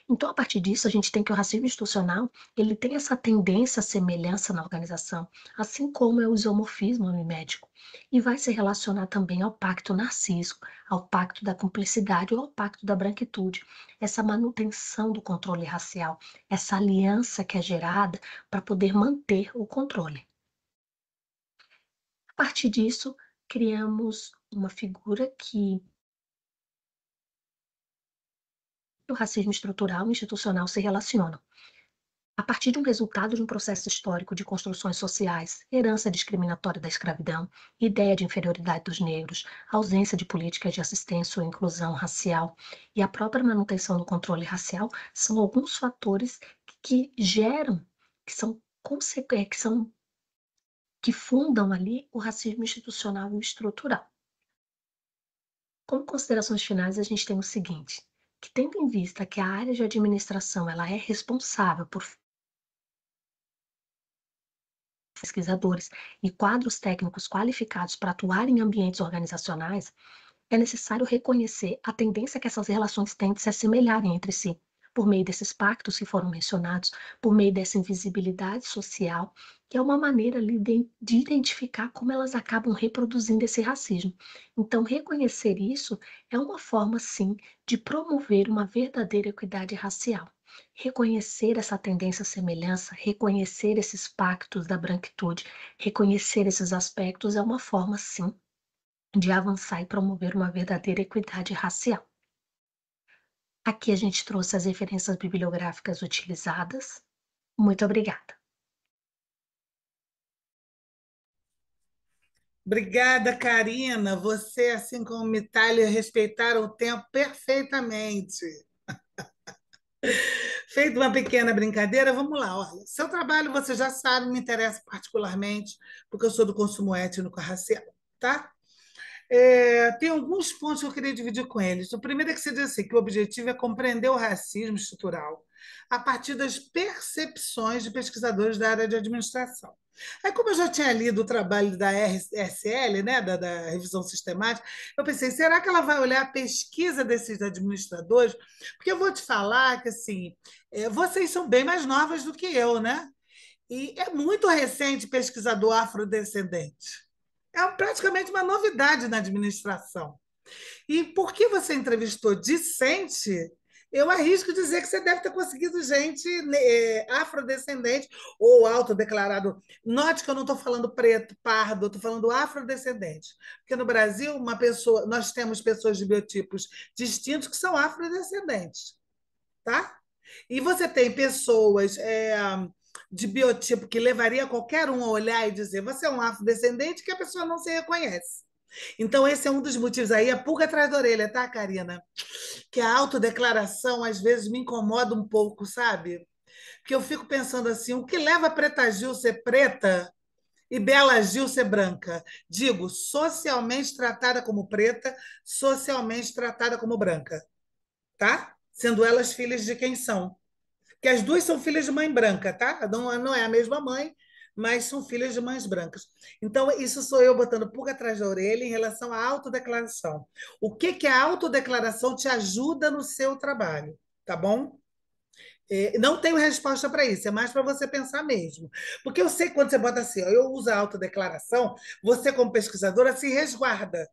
Então, a partir disso, a gente tem que o racismo institucional, ele tem essa tendência à semelhança na organização, assim como é o isomorfismo mimético, e vai se relacionar também ao pacto narcísico, ao pacto da cumplicidade ou ao pacto da branquitude, essa manutenção do controle racial, essa aliança que é gerada para poder manter o controle. A partir disso, criamos uma figura que o racismo estrutural e institucional se relacionam. A partir de um resultado de um processo histórico de construções sociais, herança discriminatória da escravidão, ideia de inferioridade dos negros, ausência de políticas de assistência ou inclusão racial e a própria manutenção do controle racial são alguns fatores que geram, que são que fundam ali o racismo institucional e estrutural. Como considerações finais, a gente tem o seguinte, que tendo em vista que a área de administração ela é responsável por pesquisadores e quadros técnicos qualificados para atuar em ambientes organizacionais, é necessário reconhecer a tendência que essas relações têm de se assemelharem entre si, por meio desses pactos que foram mencionados, por meio dessa invisibilidade social, que é uma maneira ali de identificar como elas acabam reproduzindo esse racismo. Então, reconhecer isso é uma forma, sim, de promover uma verdadeira equidade racial. Reconhecer essa tendência à semelhança, reconhecer esses pactos da branquitude, reconhecer esses aspectos é uma forma, sim, de avançar e promover uma verdadeira equidade racial. Aqui a gente trouxe as referências bibliográficas utilizadas. Muito obrigada. Obrigada, Karina. Você, assim como Mitália, respeitaram o tempo perfeitamente. Feito uma pequena brincadeira, vamos lá. Olha, seu trabalho, você já sabe, me interessa particularmente, porque eu sou do consumo étnico-racial, tá? Tem alguns pontos que eu queria dividir com eles. O primeiro é que você diz assim, que o objetivo é compreender o racismo estrutural a partir das percepções de pesquisadores da área de administração. Aí, como eu já tinha lido o trabalho da RSL, né, da revisão sistemática, eu pensei, será que ela vai olhar a pesquisa desses administradores? Porque eu vou te falar que, assim, vocês são bem mais novas do que eu, né? E é muito recente pesquisador afrodescendente. É praticamente uma novidade na administração. E por que você entrevistou discente? Eu arrisco dizer que você deve ter conseguido gente afrodescendente ou autodeclarado. Note que eu não estou falando preto, pardo, estou falando afrodescendente. Porque no Brasil, nós temos pessoas de biotipos distintos que são afrodescendentes. Tá? E você tem pessoas de biotipo que levaria qualquer um a olhar e dizer você é um afrodescendente que a pessoa não se reconhece. Então, esse é um dos motivos aí, a pulga atrás da orelha, tá, Karina? Que a autodeclaração às vezes me incomoda um pouco, sabe? Porque eu fico pensando assim, o que leva a Preta Gil ser preta e Bela Gil ser branca? Digo, socialmente tratada como preta, socialmente tratada como branca, tá? Sendo elas filhas de quem são? Que as duas são filhas de mãe branca, tá? Não é a mesma mãe, mas são filhas de mães brancas. Então, isso sou eu botando pulga atrás da orelha em relação à autodeclaração. O que que a autodeclaração te ajuda no seu trabalho, tá bom? Não tenho resposta para isso, é mais para você pensar mesmo. Porque eu sei que quando você bota assim, ó, eu uso a autodeclaração, você, como pesquisadora, se resguarda.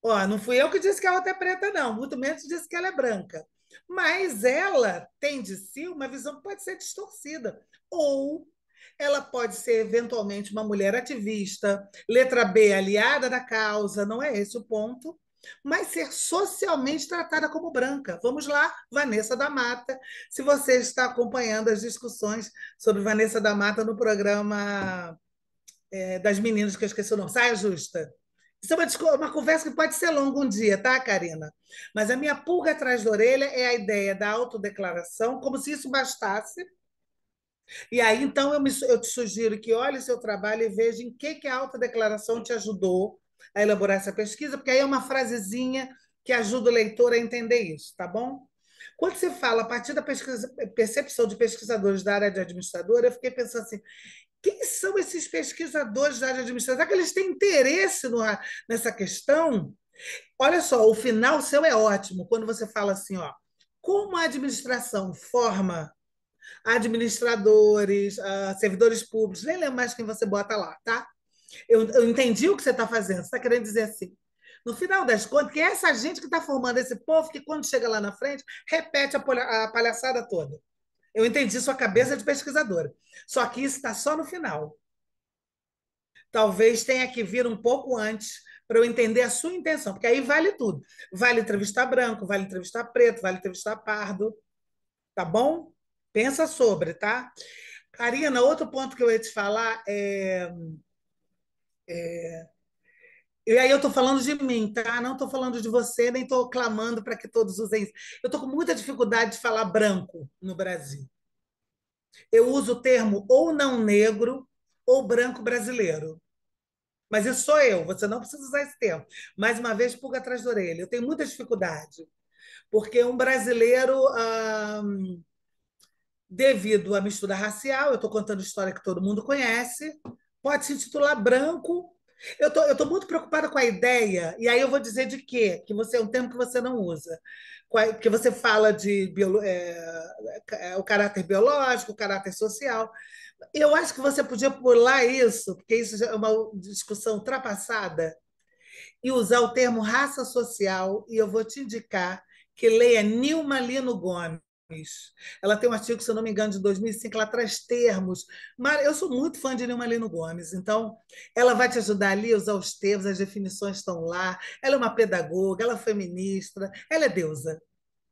Ó, não fui eu que disse que a outra é preta, não, muito menos disse que ela é branca. Mas ela tem de si uma visão que pode ser distorcida. Ou ela pode ser, eventualmente, uma mulher ativista, letra B, aliada da causa, não é esse o ponto, mas ser socialmente tratada como branca. Vamos lá, Vanessa da Mata, se você está acompanhando as discussões sobre Vanessa da Mata no programa das meninas, que eu esqueci o nome, Saia Justa. Isso é uma conversa que pode ser longa um dia, tá, Karina? Mas a minha pulga atrás da orelha é a ideia da autodeclaração, como se isso bastasse. E aí, então, eu te sugiro que olhe o seu trabalho e veja em que a autodeclaração te ajudou a elaborar essa pesquisa, porque aí é uma frasezinha que ajuda o leitor a entender isso, tá bom? Quando você fala a partir da percepção de pesquisadores da área de administradora, eu fiquei pensando assim, quem são esses pesquisadores da área de administração? Será que eles têm interesse nessa questão? Olha só, o final seu é ótimo, quando você fala assim, ó, como a administração forma administradores, servidores públicos, nem lembro mais quem você bota lá, tá? Eu entendi o que você está fazendo. Você está querendo dizer assim. No final das contas, que é essa gente que está formando esse povo que, quando chega lá na frente, repete a palhaçada toda. Eu entendi sua cabeça de pesquisadora. Só que isso está só no final. Talvez tenha que vir um pouco antes para eu entender a sua intenção, porque aí vale tudo. Vale entrevistar branco, vale entrevistar preto, vale entrevistar pardo. Tá bom? Pensa sobre, tá? Karina, outro ponto que eu ia te falar é. E aí eu estou falando de mim, tá? Não estou falando de você, nem estou clamando para que todos usem isso. Eu estou com muita dificuldade de falar branco no Brasil. Eu uso o termo ou não negro ou branco brasileiro. Mas isso sou eu, você não precisa usar esse termo. Mais uma vez, pulga atrás da orelha. Eu tenho muita dificuldade, porque um brasileiro, devido à mistura racial, eu estou contando história que todo mundo conhece, pode se intitular branco. Eu tô muito preocupada com a ideia, e aí eu vou dizer de quê? Que você é um termo que você não usa. Porque você fala de o caráter biológico, o caráter social. Eu acho que você podia pular isso, porque isso já é uma discussão ultrapassada, e usar o termo raça social, e eu vou te indicar que leia Nilma Lino Gomes. Ela tem um artigo, se eu não me engano, de 2005, ela traz termos. Mas eu sou muito fã de Nilma Lino Gomes, então ela vai te ajudar ali a usar os termos, as definições estão lá. Ela é uma pedagoga, ela foi ministra, ela é deusa,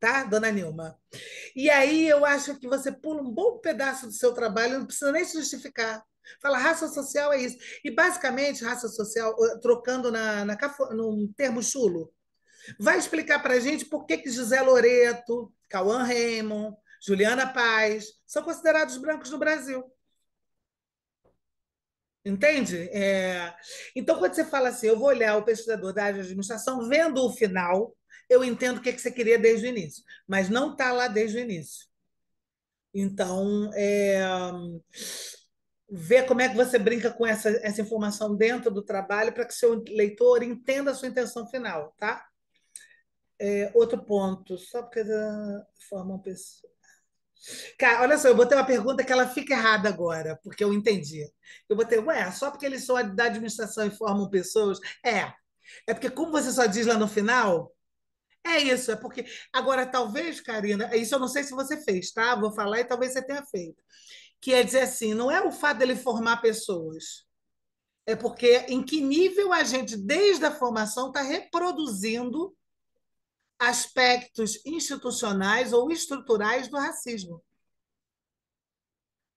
tá, dona Nilma? E aí eu acho que você pula um bom pedaço do seu trabalho, não precisa nem se justificar. Fala, raça social é isso. E, basicamente, raça social, trocando num termo chulo, vai explicar para a gente por que José Loreto, Cauã Raymond, Juliana Paz são considerados brancos no Brasil. Entende? Então, quando você fala assim, eu vou olhar o pesquisador da área de administração, vendo o final, eu entendo o que você queria desde o início, mas não está lá desde o início. Então, ver como é que você brinca com essa informação dentro do trabalho para que seu leitor entenda a sua intenção final, tá? Outro ponto, só porque formam pessoa. Cara, olha só, eu botei uma pergunta que ela fica errada agora, porque eu entendi. Eu botei, ué, só porque eles são da administração e formam pessoas? É porque, como você só diz lá no final, é isso, é porque. Agora, talvez, Karina, isso eu não sei se você fez, tá? Vou falar e talvez você tenha feito. Que é dizer assim, não é o fato dele formar pessoas, é porque em que nível a gente, desde a formação, está reproduzindo aspectos institucionais ou estruturais do racismo.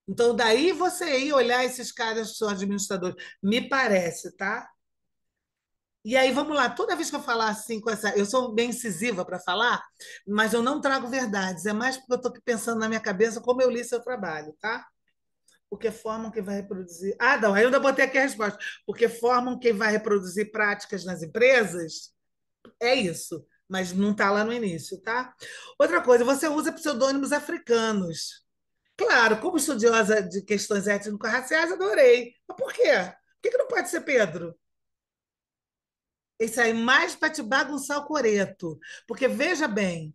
Então, daí você ir olhar esses caras que são administradores, me parece, tá? E aí, vamos lá, toda vez que eu falar assim, eu sou bem incisiva para falar, mas eu não trago verdades, é mais porque eu estou pensando na minha cabeça como eu li seu trabalho, tá? Porque formam quem vai reproduzir. Ah, não, aí eu ainda botei aqui a resposta. Porque formam quem vai reproduzir práticas nas empresas, é isso, mas não está lá no início, tá? Outra coisa, você usa pseudônimos africanos. Claro, como estudiosa de questões étnico-raciais, adorei. Mas por quê? Por que não pode ser Pedro? Isso aí mais para te bagunçar o coreto. Porque, veja bem,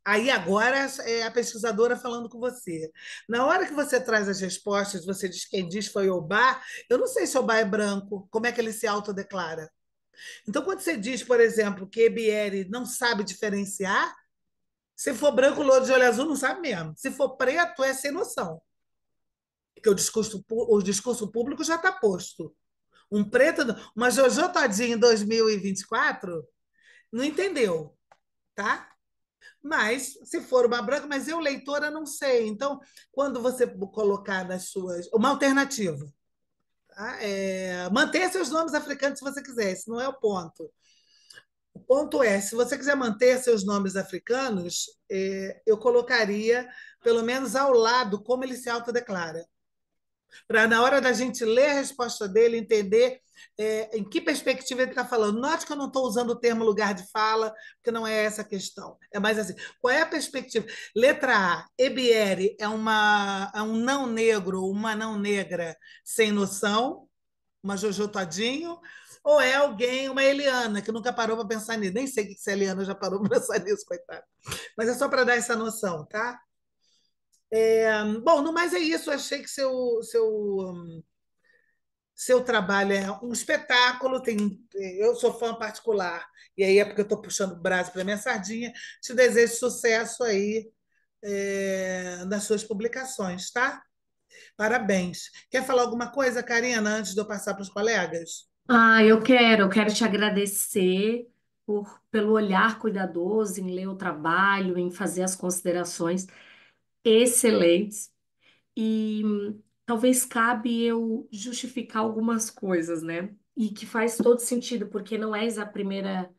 aí agora é a pesquisadora falando com você. Na hora que você traz as respostas, você diz quem diz foi Obá, eu não sei se Obá é branco, como é que ele se autodeclara. Então, quando você diz, por exemplo, que Ebieri não sabe diferenciar, se for branco, louro de olho azul, não sabe mesmo. Se for preto, é sem noção. Porque o discurso público já está posto. Um preto, uma Jojo Todinho em 2024, não entendeu, tá? Mas, se for uma branca, mas eu, leitora, não sei. Então, quando você colocar nas suas. Uma alternativa. Tá? Mantenha seus nomes africanos se você quiser, esse não é o ponto. O ponto é, se você quiser manter seus nomes africanos, eu colocaria, pelo menos ao lado, como ele se autodeclara. para na hora da gente ler a resposta dele, entender em que perspectiva ele está falando. Note que eu não estou usando o termo lugar de fala, porque não é essa a questão. É mais assim, qual é a perspectiva? Letra A, Ebieri é um não negro, uma não negra sem noção, uma Jojo Todinho, ou é alguém, uma Eliana, que nunca parou para pensar nisso. Nem sei se a Eliana já parou para pensar nisso, coitada. Mas é só para dar essa noção, tá? Bom, no mais é isso. Eu achei que seu trabalho é um espetáculo. Eu sou fã particular, e aí é porque eu estou puxando o braço para minha sardinha. Te desejo sucesso aí nas suas publicações, tá? Parabéns. Quer falar alguma coisa, Karina, antes de eu passar para os colegas? Ah, eu quero te agradecer pelo olhar cuidadoso em ler o trabalho, em fazer as considerações excelentes. E talvez cabe eu justificar algumas coisas, né? E que faz todo sentido, porque não és a primeira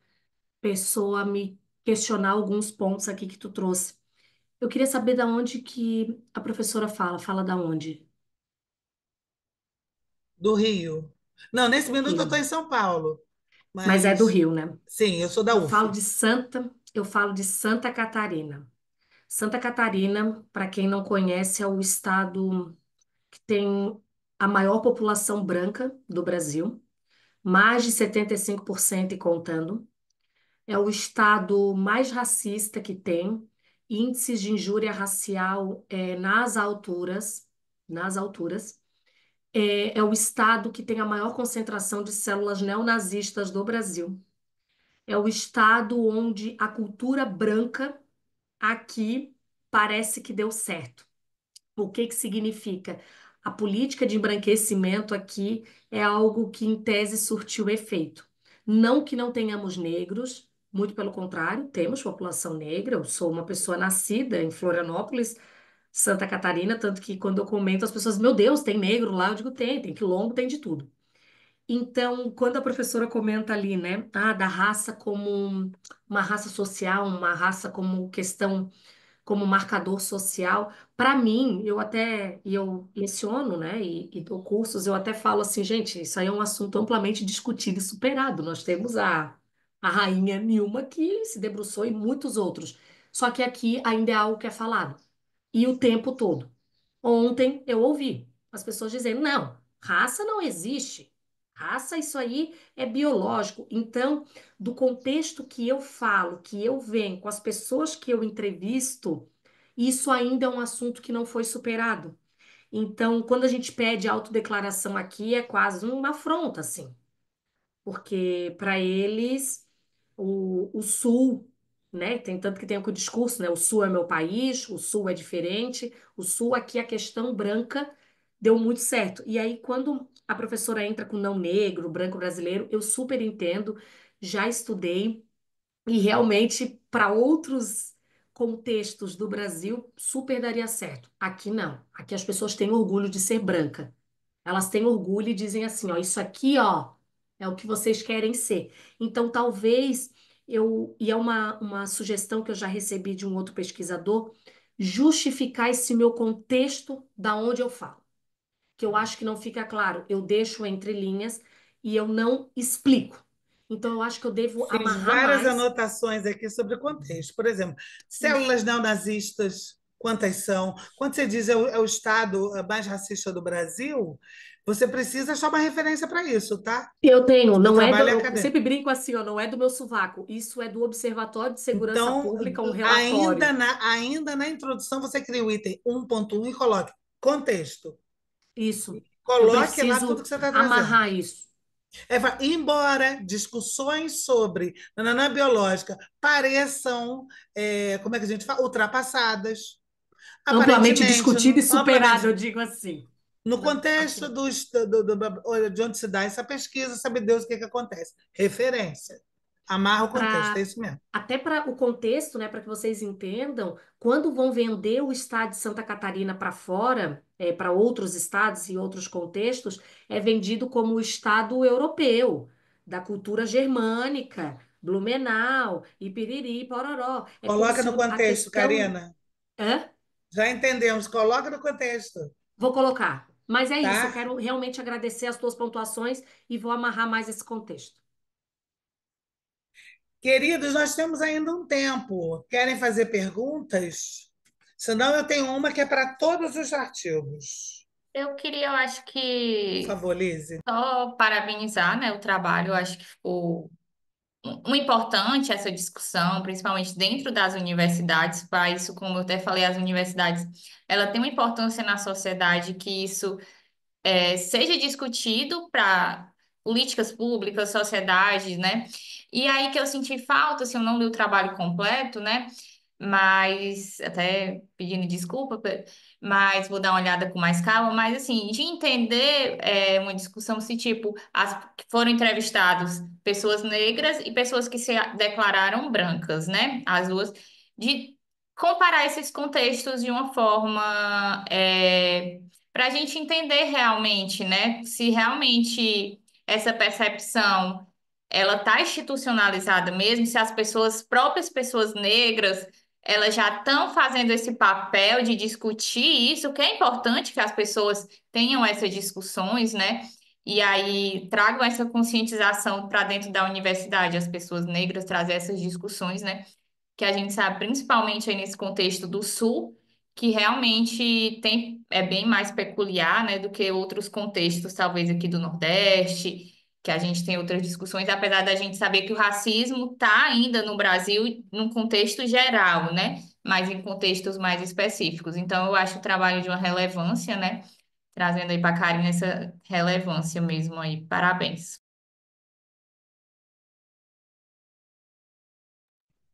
pessoa a me questionar alguns pontos aqui que tu trouxe. Eu queria saber da onde que a professora fala. Fala da onde? Do Rio. Não, nesse Do minuto eu estou Rio. em São Paulo, Mas é do mas Rio, né? sim, eu sou da UF. Eu falo de Santa Catarina. Santa Catarina, para quem não conhece, é o estado que tem a maior população branca do Brasil, mais de 75% e contando. É o estado mais racista que tem, índices de injúria racial nas alturas. É o estado que tem a maior concentração de células neonazistas do Brasil. É o estado onde a cultura branca aqui parece que deu certo. O que que significa? A política de embranquecimento aqui é algo que, em tese, surtiu efeito. Não que não tenhamos negros, muito pelo contrário, temos população negra. Eu sou uma pessoa nascida em Florianópolis, Santa Catarina, tanto que quando eu comento, as pessoas, meu Deus, tem negro lá? Eu digo, tem quilombo, tem de tudo. Então, quando a professora comenta ali, né, da raça como uma raça social, uma raça como questão como marcador social. Para mim, eu leciono, né, e dou cursos, eu até falo assim, gente, isso aí é um assunto amplamente discutido e superado. Nós temos a rainha Nilma que se debruçou e muitos outros. Só que aqui ainda é algo que é falado. E o tempo todo. Ontem eu ouvi as pessoas dizendo, não, raça não existe. Raça, isso aí é biológico. Então, do contexto que eu falo, que eu venho, com as pessoas que eu entrevisto, isso ainda é um assunto que não foi superado. Então, quando a gente pede autodeclaração aqui, é quase uma afronta, assim, porque para eles o Sul, né? Tem tanto que tem o discurso, né? O Sul é meu país, o Sul é diferente, o Sul aqui a questão branca deu muito certo. E aí, quando a professora entra com não negro, branco brasileiro, eu super entendo, já estudei. E realmente, para outros contextos do Brasil, super daria certo. Aqui não. Aqui as pessoas têm orgulho de ser branca. Elas têm orgulho e dizem assim, ó, isso aqui, ó, é o que vocês querem ser. Então, talvez e é uma sugestão que eu já recebi de um outro pesquisador, justificar esse meu contexto da onde eu falo. Que eu acho que não fica claro. Eu deixo entre linhas e eu não explico. Então, eu acho que eu devo Fiz amarrar várias mais. anotações aqui sobre o contexto. Por exemplo, células neonazistas, quantas são? Quando você diz é o estado mais racista do Brasil, você precisa achar uma referência para isso, tá? Eu tenho, Seu não é trabalho é eu acadêmico. sempre brinco assim, ó, não é do meu sovaco. Isso é do Observatório de Segurança Então, Pública, um relatório. ainda na introdução, você cria o item 1.1 e coloque contexto. Isso. Eu Coloque lá tudo preciso que você está trazendo. amarrar isso. Embora discussões sobre nananã biológica pareçam, como é que a gente fala, ultrapassadas, Amplamente aparentemente, discutido e superado, amplamente, eu digo assim. no Não, aqui contexto não. de onde se dá essa pesquisa, sabe Deus o que acontece. Referência. Amarra o contexto, é Pra, isso mesmo. até para o contexto, né, para que vocês entendam, quando vão vender o estado de Santa Catarina para fora, para outros estados e outros contextos, é vendido como o estado europeu, da cultura germânica, Blumenau, Ipiriri, Pororó. É como Coloca se no a contexto, questão. Karina. Hã? Já entendemos, coloca no contexto. Vou colocar. Mas é isso, eu tá? quero realmente agradecer as tuas pontuações e vou amarrar mais esse contexto. Queridos, nós temos ainda um tempo. Querem fazer perguntas? Senão eu tenho uma que é para todos os artigos. Eu queria, eu acho Por que favor, Lise. só parabenizar, né, o trabalho. Eu acho que ficou importante essa discussão, principalmente dentro das universidades. Para isso, como eu até falei, as universidades, ela tem uma importância na sociedade que isso seja discutido para políticas públicas, sociedade, né? E aí que eu senti falta, assim, eu não li o trabalho completo, né? Mas, até pedindo desculpa, mas vou dar uma olhada com mais calma, mas assim, de entender uma discussão se, tipo, foram entrevistados pessoas negras e pessoas que se declararam brancas, né? As duas, de comparar esses contextos de uma forma para a gente entender realmente, né, se realmente essa percepção ela está institucionalizada mesmo, se as pessoas, próprias pessoas negras, elas já estão fazendo esse papel de discutir isso, que é importante que as pessoas tenham essas discussões, né? E aí tragam essa conscientização para dentro da universidade, as pessoas negras trazer essas discussões, né? Que a gente sabe, principalmente aí nesse contexto do Sul, que realmente é bem mais peculiar, né, do que outros contextos, talvez aqui do Nordeste, que a gente tem outras discussões, apesar da gente saber que o racismo está ainda no Brasil num contexto geral, né, mas em contextos mais específicos. Então, eu acho o trabalho de uma relevância, né, trazendo aí para a Karine essa relevância mesmo aí. Parabéns.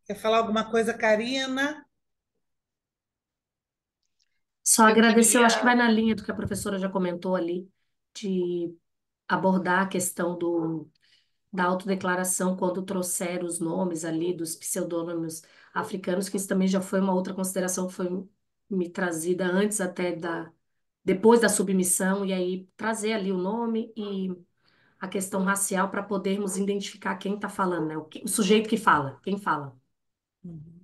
Quer falar alguma coisa, Karina? Só Eu agradecer, eu acho que queria, vai na linha do que a professora já comentou ali, de abordar a questão da autodeclaração quando trouxeram os nomes ali dos pseudônimos africanos, que isso também já foi uma outra consideração que foi me trazida antes até depois da submissão, e aí trazer ali o nome e a questão racial para podermos identificar quem está falando, né? O sujeito que fala, quem fala. Uhum.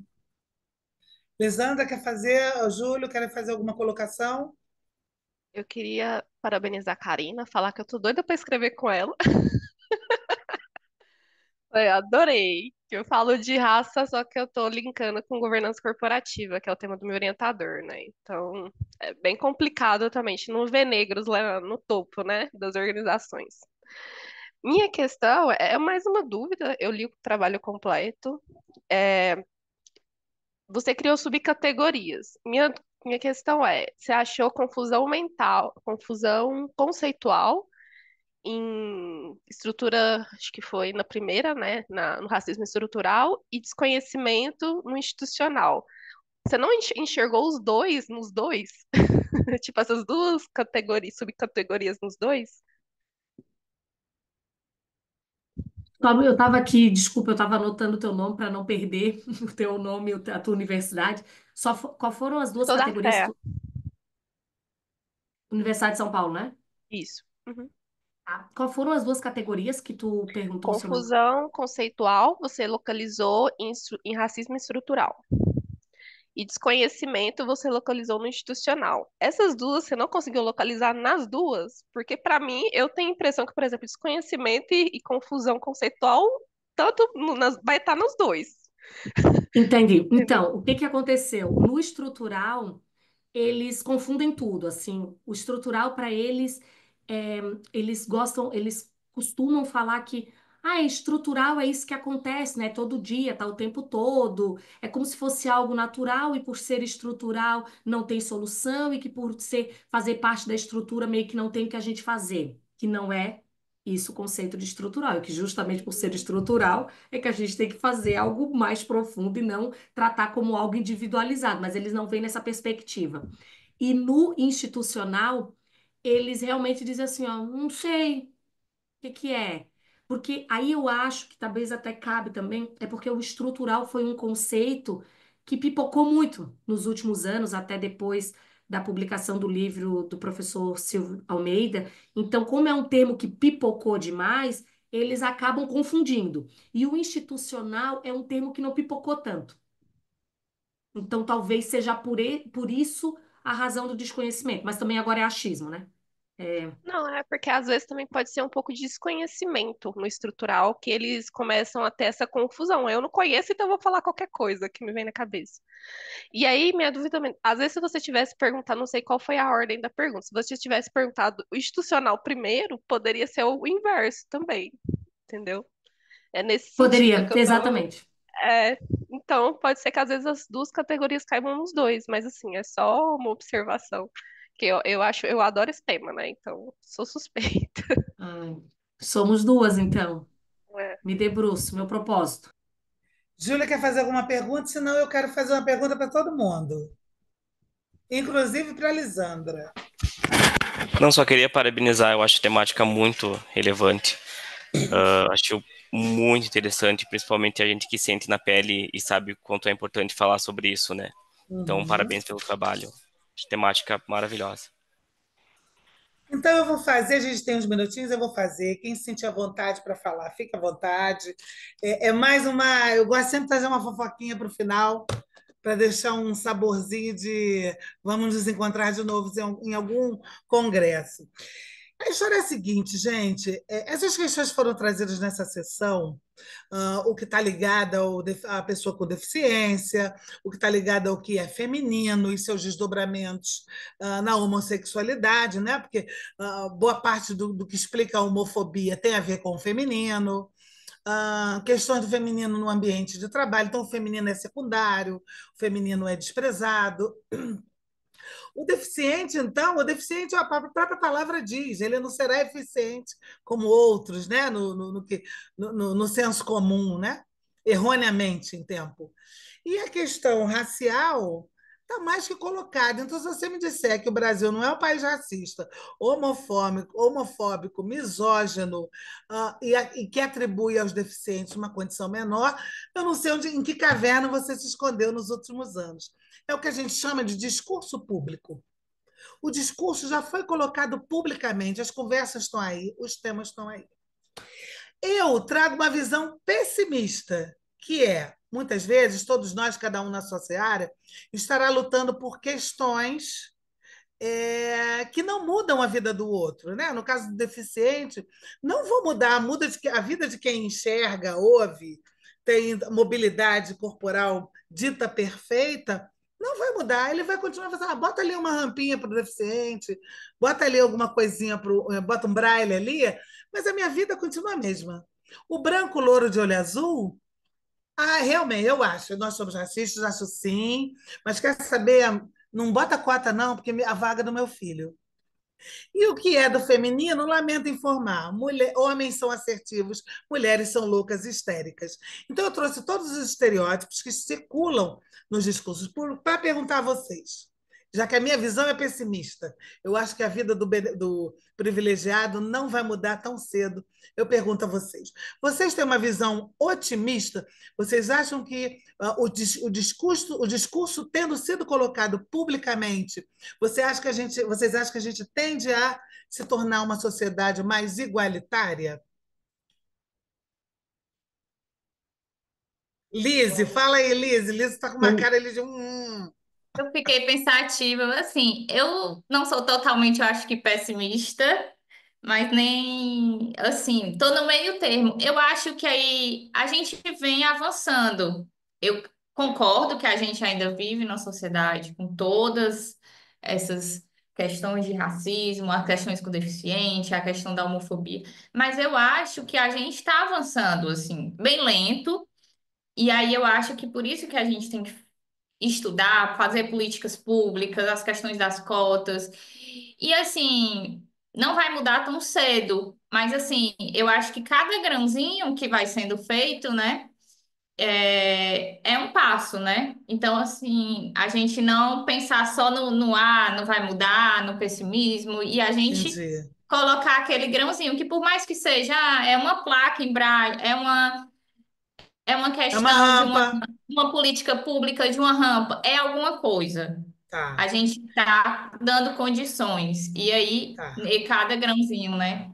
Lisandra quer fazer? O Júlio quer fazer alguma colocação? eu queria parabenizar a Karina, falar que eu tô doida para escrever com ela. Eu adorei. Eu falo de raça, só que eu tô linkando com governança corporativa, que é o tema do meu orientador, né? Então, é bem complicado também. A gente não vê negros lá no topo, né, das organizações. Minha questão é mais uma dúvida. Eu li o trabalho completo. É, você criou subcategorias. Minha questão é, você achou confusão mental, confusão conceitual em estrutura, acho que foi na primeira, né, no racismo estrutural, e desconhecimento no institucional. Você não enxergou os dois nos dois? Tipo, essas duas categorias, subcategorias nos dois? Eu estava aqui, desculpa, eu estava anotando o teu nome para não perder o teu nome, a tua universidade. Qual foram as duas Sou da categorias? fé. Universidade de São Paulo, né? Isso. Uhum. Tá. Qual foram as duas categorias que tu perguntou, se eu não... Confusão conceitual, você localizou em racismo estrutural. E desconhecimento você localizou no institucional. Essas duas você não conseguiu localizar nas duas, porque para mim eu tenho a impressão que, por exemplo, desconhecimento e confusão conceitual tanto vai estar nos dois, Entendi. entendeu? Então, o que que aconteceu? No estrutural, eles confundem tudo, assim, o estrutural para eles, é, eles gostam, eles costumam falar que estrutural é isso que acontece, né? Todo dia, tá o tempo todo. É como se fosse algo natural e por ser estrutural não tem solução e que por fazer parte da estrutura meio que não tem o que a gente fazer, que não é isso o conceito de estrutural, e que justamente por ser Uhum. estrutural é que a gente tem que fazer algo mais profundo e não tratar como algo individualizado, mas eles não veem nessa perspectiva. E no institucional, eles realmente dizem assim, ó, não sei o que é. Porque aí eu acho que talvez até cabe também, é porque o estrutural foi um conceito que pipocou muito nos últimos anos, até depois da publicação do livro do professor Silvio Almeida. Então, como é um termo que pipocou demais, eles acabam confundindo. E o institucional é um termo que não pipocou tanto. Então, talvez seja por isso a razão do desconhecimento, mas também agora é achismo, né? Não, é porque às vezes também pode ser um pouco de desconhecimento no estrutural que eles começam a ter essa confusão. Eu não conheço, então eu vou falar qualquer coisa que me vem na cabeça. E aí, minha dúvida também, às vezes se você tivesse perguntado, não sei qual foi a ordem da pergunta, se você tivesse perguntado o institucional primeiro, poderia ser o inverso também, entendeu? É nesse sentido Poderia, que eu tô. exatamente. É, então, pode ser que às vezes as duas categorias caibam nos dois, mas assim, é só uma observação. Que eu acho, eu adoro esse tema, né? Então, sou suspeita. Ai, somos duas, então. É. Me debruço, meu propósito. Júlia quer fazer alguma pergunta? Senão eu quero fazer uma pergunta para todo mundo, inclusive para a Lisandra. Não, só queria parabenizar, eu acho a temática muito relevante. Acho muito interessante, principalmente a gente que sente na pele e sabe o quanto é importante falar sobre isso, né? Então, Uhum. parabéns pelo trabalho. Acho temática maravilhosa. Então, eu vou fazer, a gente tem uns minutinhos, eu vou fazer. Quem se sentir à vontade para falar, fica à vontade. É mais uma. Eu gosto sempre de trazer uma fofoquinha para o final, para deixar um saborzinho de vamos nos encontrar de novo em algum congresso. A história é a seguinte, gente: essas questões foram trazidas nessa sessão, o que está ligado à pessoa com deficiência, o que está ligado ao que é feminino e seus desdobramentos na homossexualidade, né? Porque boa parte do que explica a homofobia tem a ver com o feminino. Questões do feminino no ambiente de trabalho, então o feminino é secundário, o feminino é desprezado. O deficiente, então, o deficiente, a própria palavra diz, ele não será eficiente como outros, né? No senso comum, né? Erroneamente em tempo. E a questão racial está mais que colocada. Então, se você me disser que o Brasil não é um país racista, homofóbico, misógino, e que atribui aos deficientes uma condição menor, eu não sei em que caverna você se escondeu nos últimos anos. É o que a gente chama de discurso público. O discurso já foi colocado publicamente, as conversas estão aí, os temas estão aí. Eu trago uma visão pessimista, que é, muitas vezes, todos nós, cada um na sua área, estará lutando por questões que não mudam a vida do outro. Né? No caso do deficiente, não vão mudar, muda a vida de quem enxerga, ouve, tem mobilidade corporal dita perfeita, não vai mudar, ele vai continuar fazendo, bota ali uma rampinha para o deficiente, bota ali alguma coisinha, bota um braille ali, mas a minha vida continua a mesma. O branco louro de olho azul, realmente, eu acho. Nós somos racistas, acho sim. Mas quer saber? Não bota cota, não, porque a vaga é do meu filho. E o que é do feminino, lamento informar. Homens são assertivos, mulheres são loucas e histéricas. Então, eu trouxe todos os estereótipos que circulam nos discursos para perguntar a vocês. Já que a minha visão é pessimista, eu acho que a vida do privilegiado não vai mudar tão cedo. Eu pergunto a vocês: vocês têm uma visão otimista? Vocês acham que o discurso tendo sido colocado publicamente, vocês acham que a gente tende a se tornar uma sociedade mais igualitária? Lise, fala aí, Lise. Lise está com uma cara ali de Eu fiquei pensativa, assim, eu não sou totalmente, eu acho que pessimista, mas nem, assim, tô no meio termo. Eu acho que aí a gente vem avançando. Eu concordo que a gente ainda vive numa sociedade com todas essas questões de racismo, as questões com deficiente, a questão da homofobia, mas eu acho que a gente está avançando, assim, bem lento, e aí eu acho que por isso que a gente tem que estudar, fazer políticas públicas, as questões das cotas. E assim, não vai mudar tão cedo, mas assim, eu acho que cada grãozinho que vai sendo feito, né, é um passo, né? Então, assim, a gente não pensar só não vai mudar, no pessimismo, e a gente entendi. colocar aquele grãozinho, que por mais que seja, é uma placa em braille, é uma É uma questão de rampa. uma política pública, de uma rampa, é alguma coisa. A Tá, gente está dando condições. E aí, tá. e cada grãozinho, né?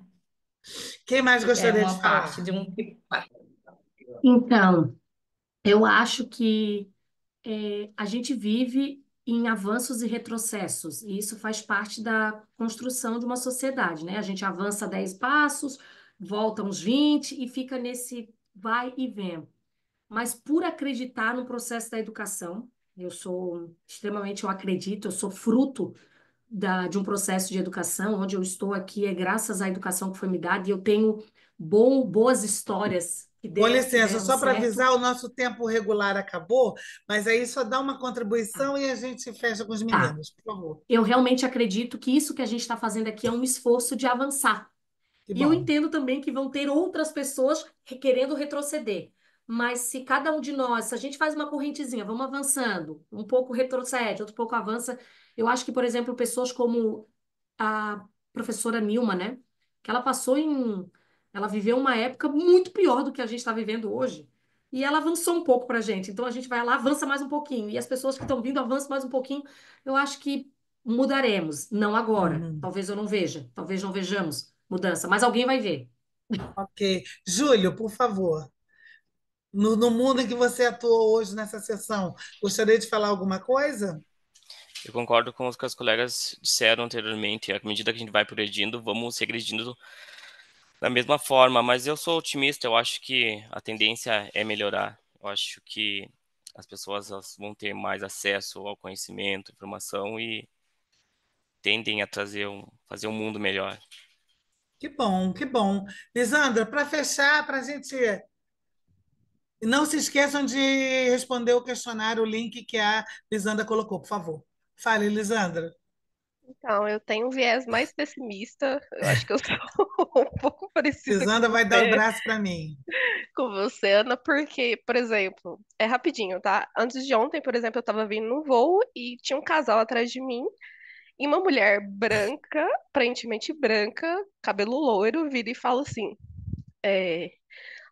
Quem mais É gostaria de uma parte falar? de um. Então, eu acho que a gente vive em avanços e retrocessos, e isso faz parte da construção de uma sociedade, né? A gente avança 10 passos, volta uns 20 e fica nesse vai e vem. Mas por acreditar no processo da educação, eu acredito, eu sou fruto de um processo de educação, onde eu estou aqui é graças à educação que foi me dada, e eu tenho boas histórias Com que licença, deram só para certo. avisar, o nosso tempo regular acabou, mas aí só dá uma contribuição e a gente fecha com os Tá. meninos, por favor. Eu realmente acredito que isso que a gente está fazendo aqui é um esforço de avançar. Que E eu bom. entendo também que vão ter outras pessoas querendo retroceder. Mas se cada um de nós, se a gente faz uma correntezinha, vamos avançando, um pouco retrocede, outro pouco avança. Eu acho que, por exemplo, pessoas como a professora Nilma, né? Que ela viveu uma época muito pior do que a gente está vivendo hoje. E ela avançou um pouco para a gente. Então a gente vai lá, avança mais um pouquinho. E as pessoas que estão vindo avançam mais um pouquinho. Eu acho que mudaremos. Não agora. Uhum. Talvez eu não veja. Talvez não vejamos mudança. Mas alguém vai ver. Ok. Júlio, por favor. No mundo em que você atuou hoje nessa sessão, gostaria de falar alguma coisa? Eu concordo com o que as colegas disseram anteriormente. À medida que a gente vai progredindo, vamos regredindo da mesma forma, mas eu sou otimista, eu acho que a tendência é melhorar. Eu acho que as pessoas elas vão ter mais acesso ao conhecimento, informação e tendem a fazer um mundo melhor. Que bom, que bom. Lisandra, para fechar, para a gente. Não se esqueçam de responder o questionário, o link que a Lisandra colocou, por favor. Fale, Lisandra. Então, eu tenho um viés mais pessimista. Eu acho que eu sou um pouco parecida Lisandra vai dar o braço para mim. com você, Ana, porque, por exemplo, é rapidinho, tá? Antes de ontem, por exemplo, eu tava vindo no voo e tinha um casal atrás de mim e uma mulher branca, aparentemente branca, cabelo loiro, vira e fala assim: é,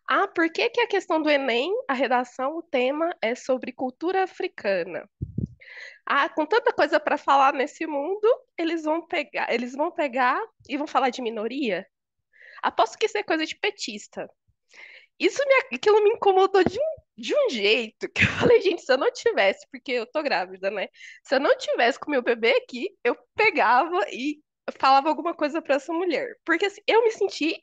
Ah, por que que a questão do Enem, a redação, o tema é sobre cultura africana? Ah, com tanta coisa para falar nesse mundo, eles vão pegar e vão falar de minoria? Aposto que isso é coisa de petista. Aquilo me incomodou de um jeito que eu falei, gente, se eu não tivesse, porque eu tô grávida, né? Se eu não tivesse com meu bebê aqui, eu pegava e falava alguma coisa para essa mulher. Porque assim, eu me senti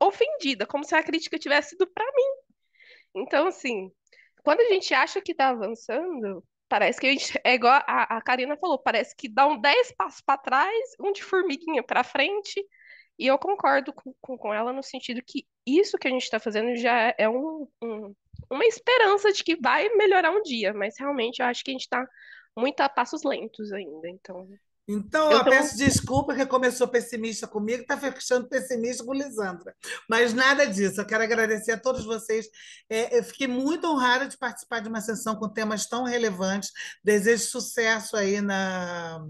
ofendida, como se a crítica tivesse sido para mim. Então, assim, quando a gente acha que tá avançando, parece que a gente, é igual a Karina falou, parece que dá um 10 passos para trás, um de formiguinha para frente. E eu concordo com ela no sentido que isso que a gente está fazendo já é uma esperança de que vai melhorar um dia, mas realmente eu acho que a gente está muito a passos lentos ainda. Então, Então, eu ó, tenho. peço desculpa que começou pessimista comigo, está fechando pessimista com Lisandra. Mas nada disso. Eu quero agradecer a todos vocês. Eu fiquei muito honrada de participar de uma sessão com temas tão relevantes. Desejo sucesso aí na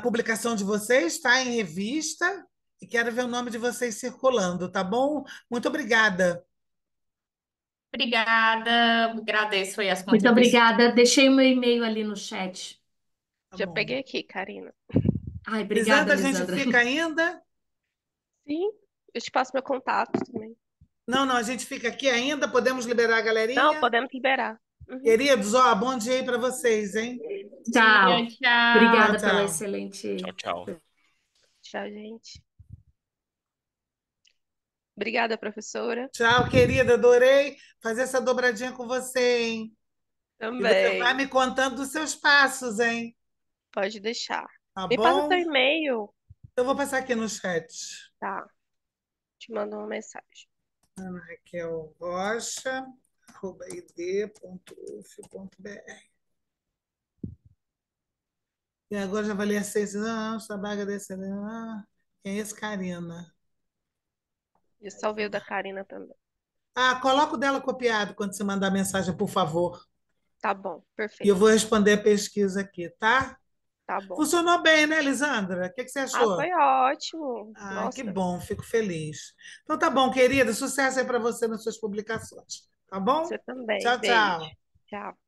publicação de vocês, tá? Em revista. E quero ver o nome de vocês circulando, tá bom? Muito obrigada. Obrigada, agradeço aí as Muito contribuições. obrigada. Deixei o meu e-mail ali no chat. Tá Já bom. peguei aqui, Karina. Ai, obrigada, Lisandra, a gente Lisandra. fica ainda? Sim, eu te passo meu contato também. Não, não, a gente fica aqui ainda. Podemos liberar a Não, galerinha? podemos liberar. Uhum. Queridos, ó, bom dia aí para vocês, hein? Dia, Tchau. tchau. Tchau, Obrigada pela tchau. Tchau, excelente. tchau. Tchau, gente. Obrigada, professora. Tchau, querida. Adorei fazer essa dobradinha com você, hein? E você vai Também. me contando dos seus passos, hein? Pode deixar. Tá Me passa bom? seu e-mail. Eu vou passar aqui no chat. Tá, te mando uma mensagem. Ana Raquel Rocha, id.uf.br. E agora já valia 6 anos, trabalho desse. Quem é esse, Karina? Eu salvei o da Karina também. Ah, coloca o dela copiado quando você mandar a mensagem, por favor. Tá bom, E eu perfeito. vou responder a pesquisa aqui, tá? Tá bom. Funcionou bem, né, Lisandra? O que você Ah, achou? foi ótimo. Ah, que Nossa, bom, fico feliz. Então tá bom, querida. Sucesso aí para você nas suas publicações. Tá bom? você também. Tchau, Beijo. tchau. Tchau.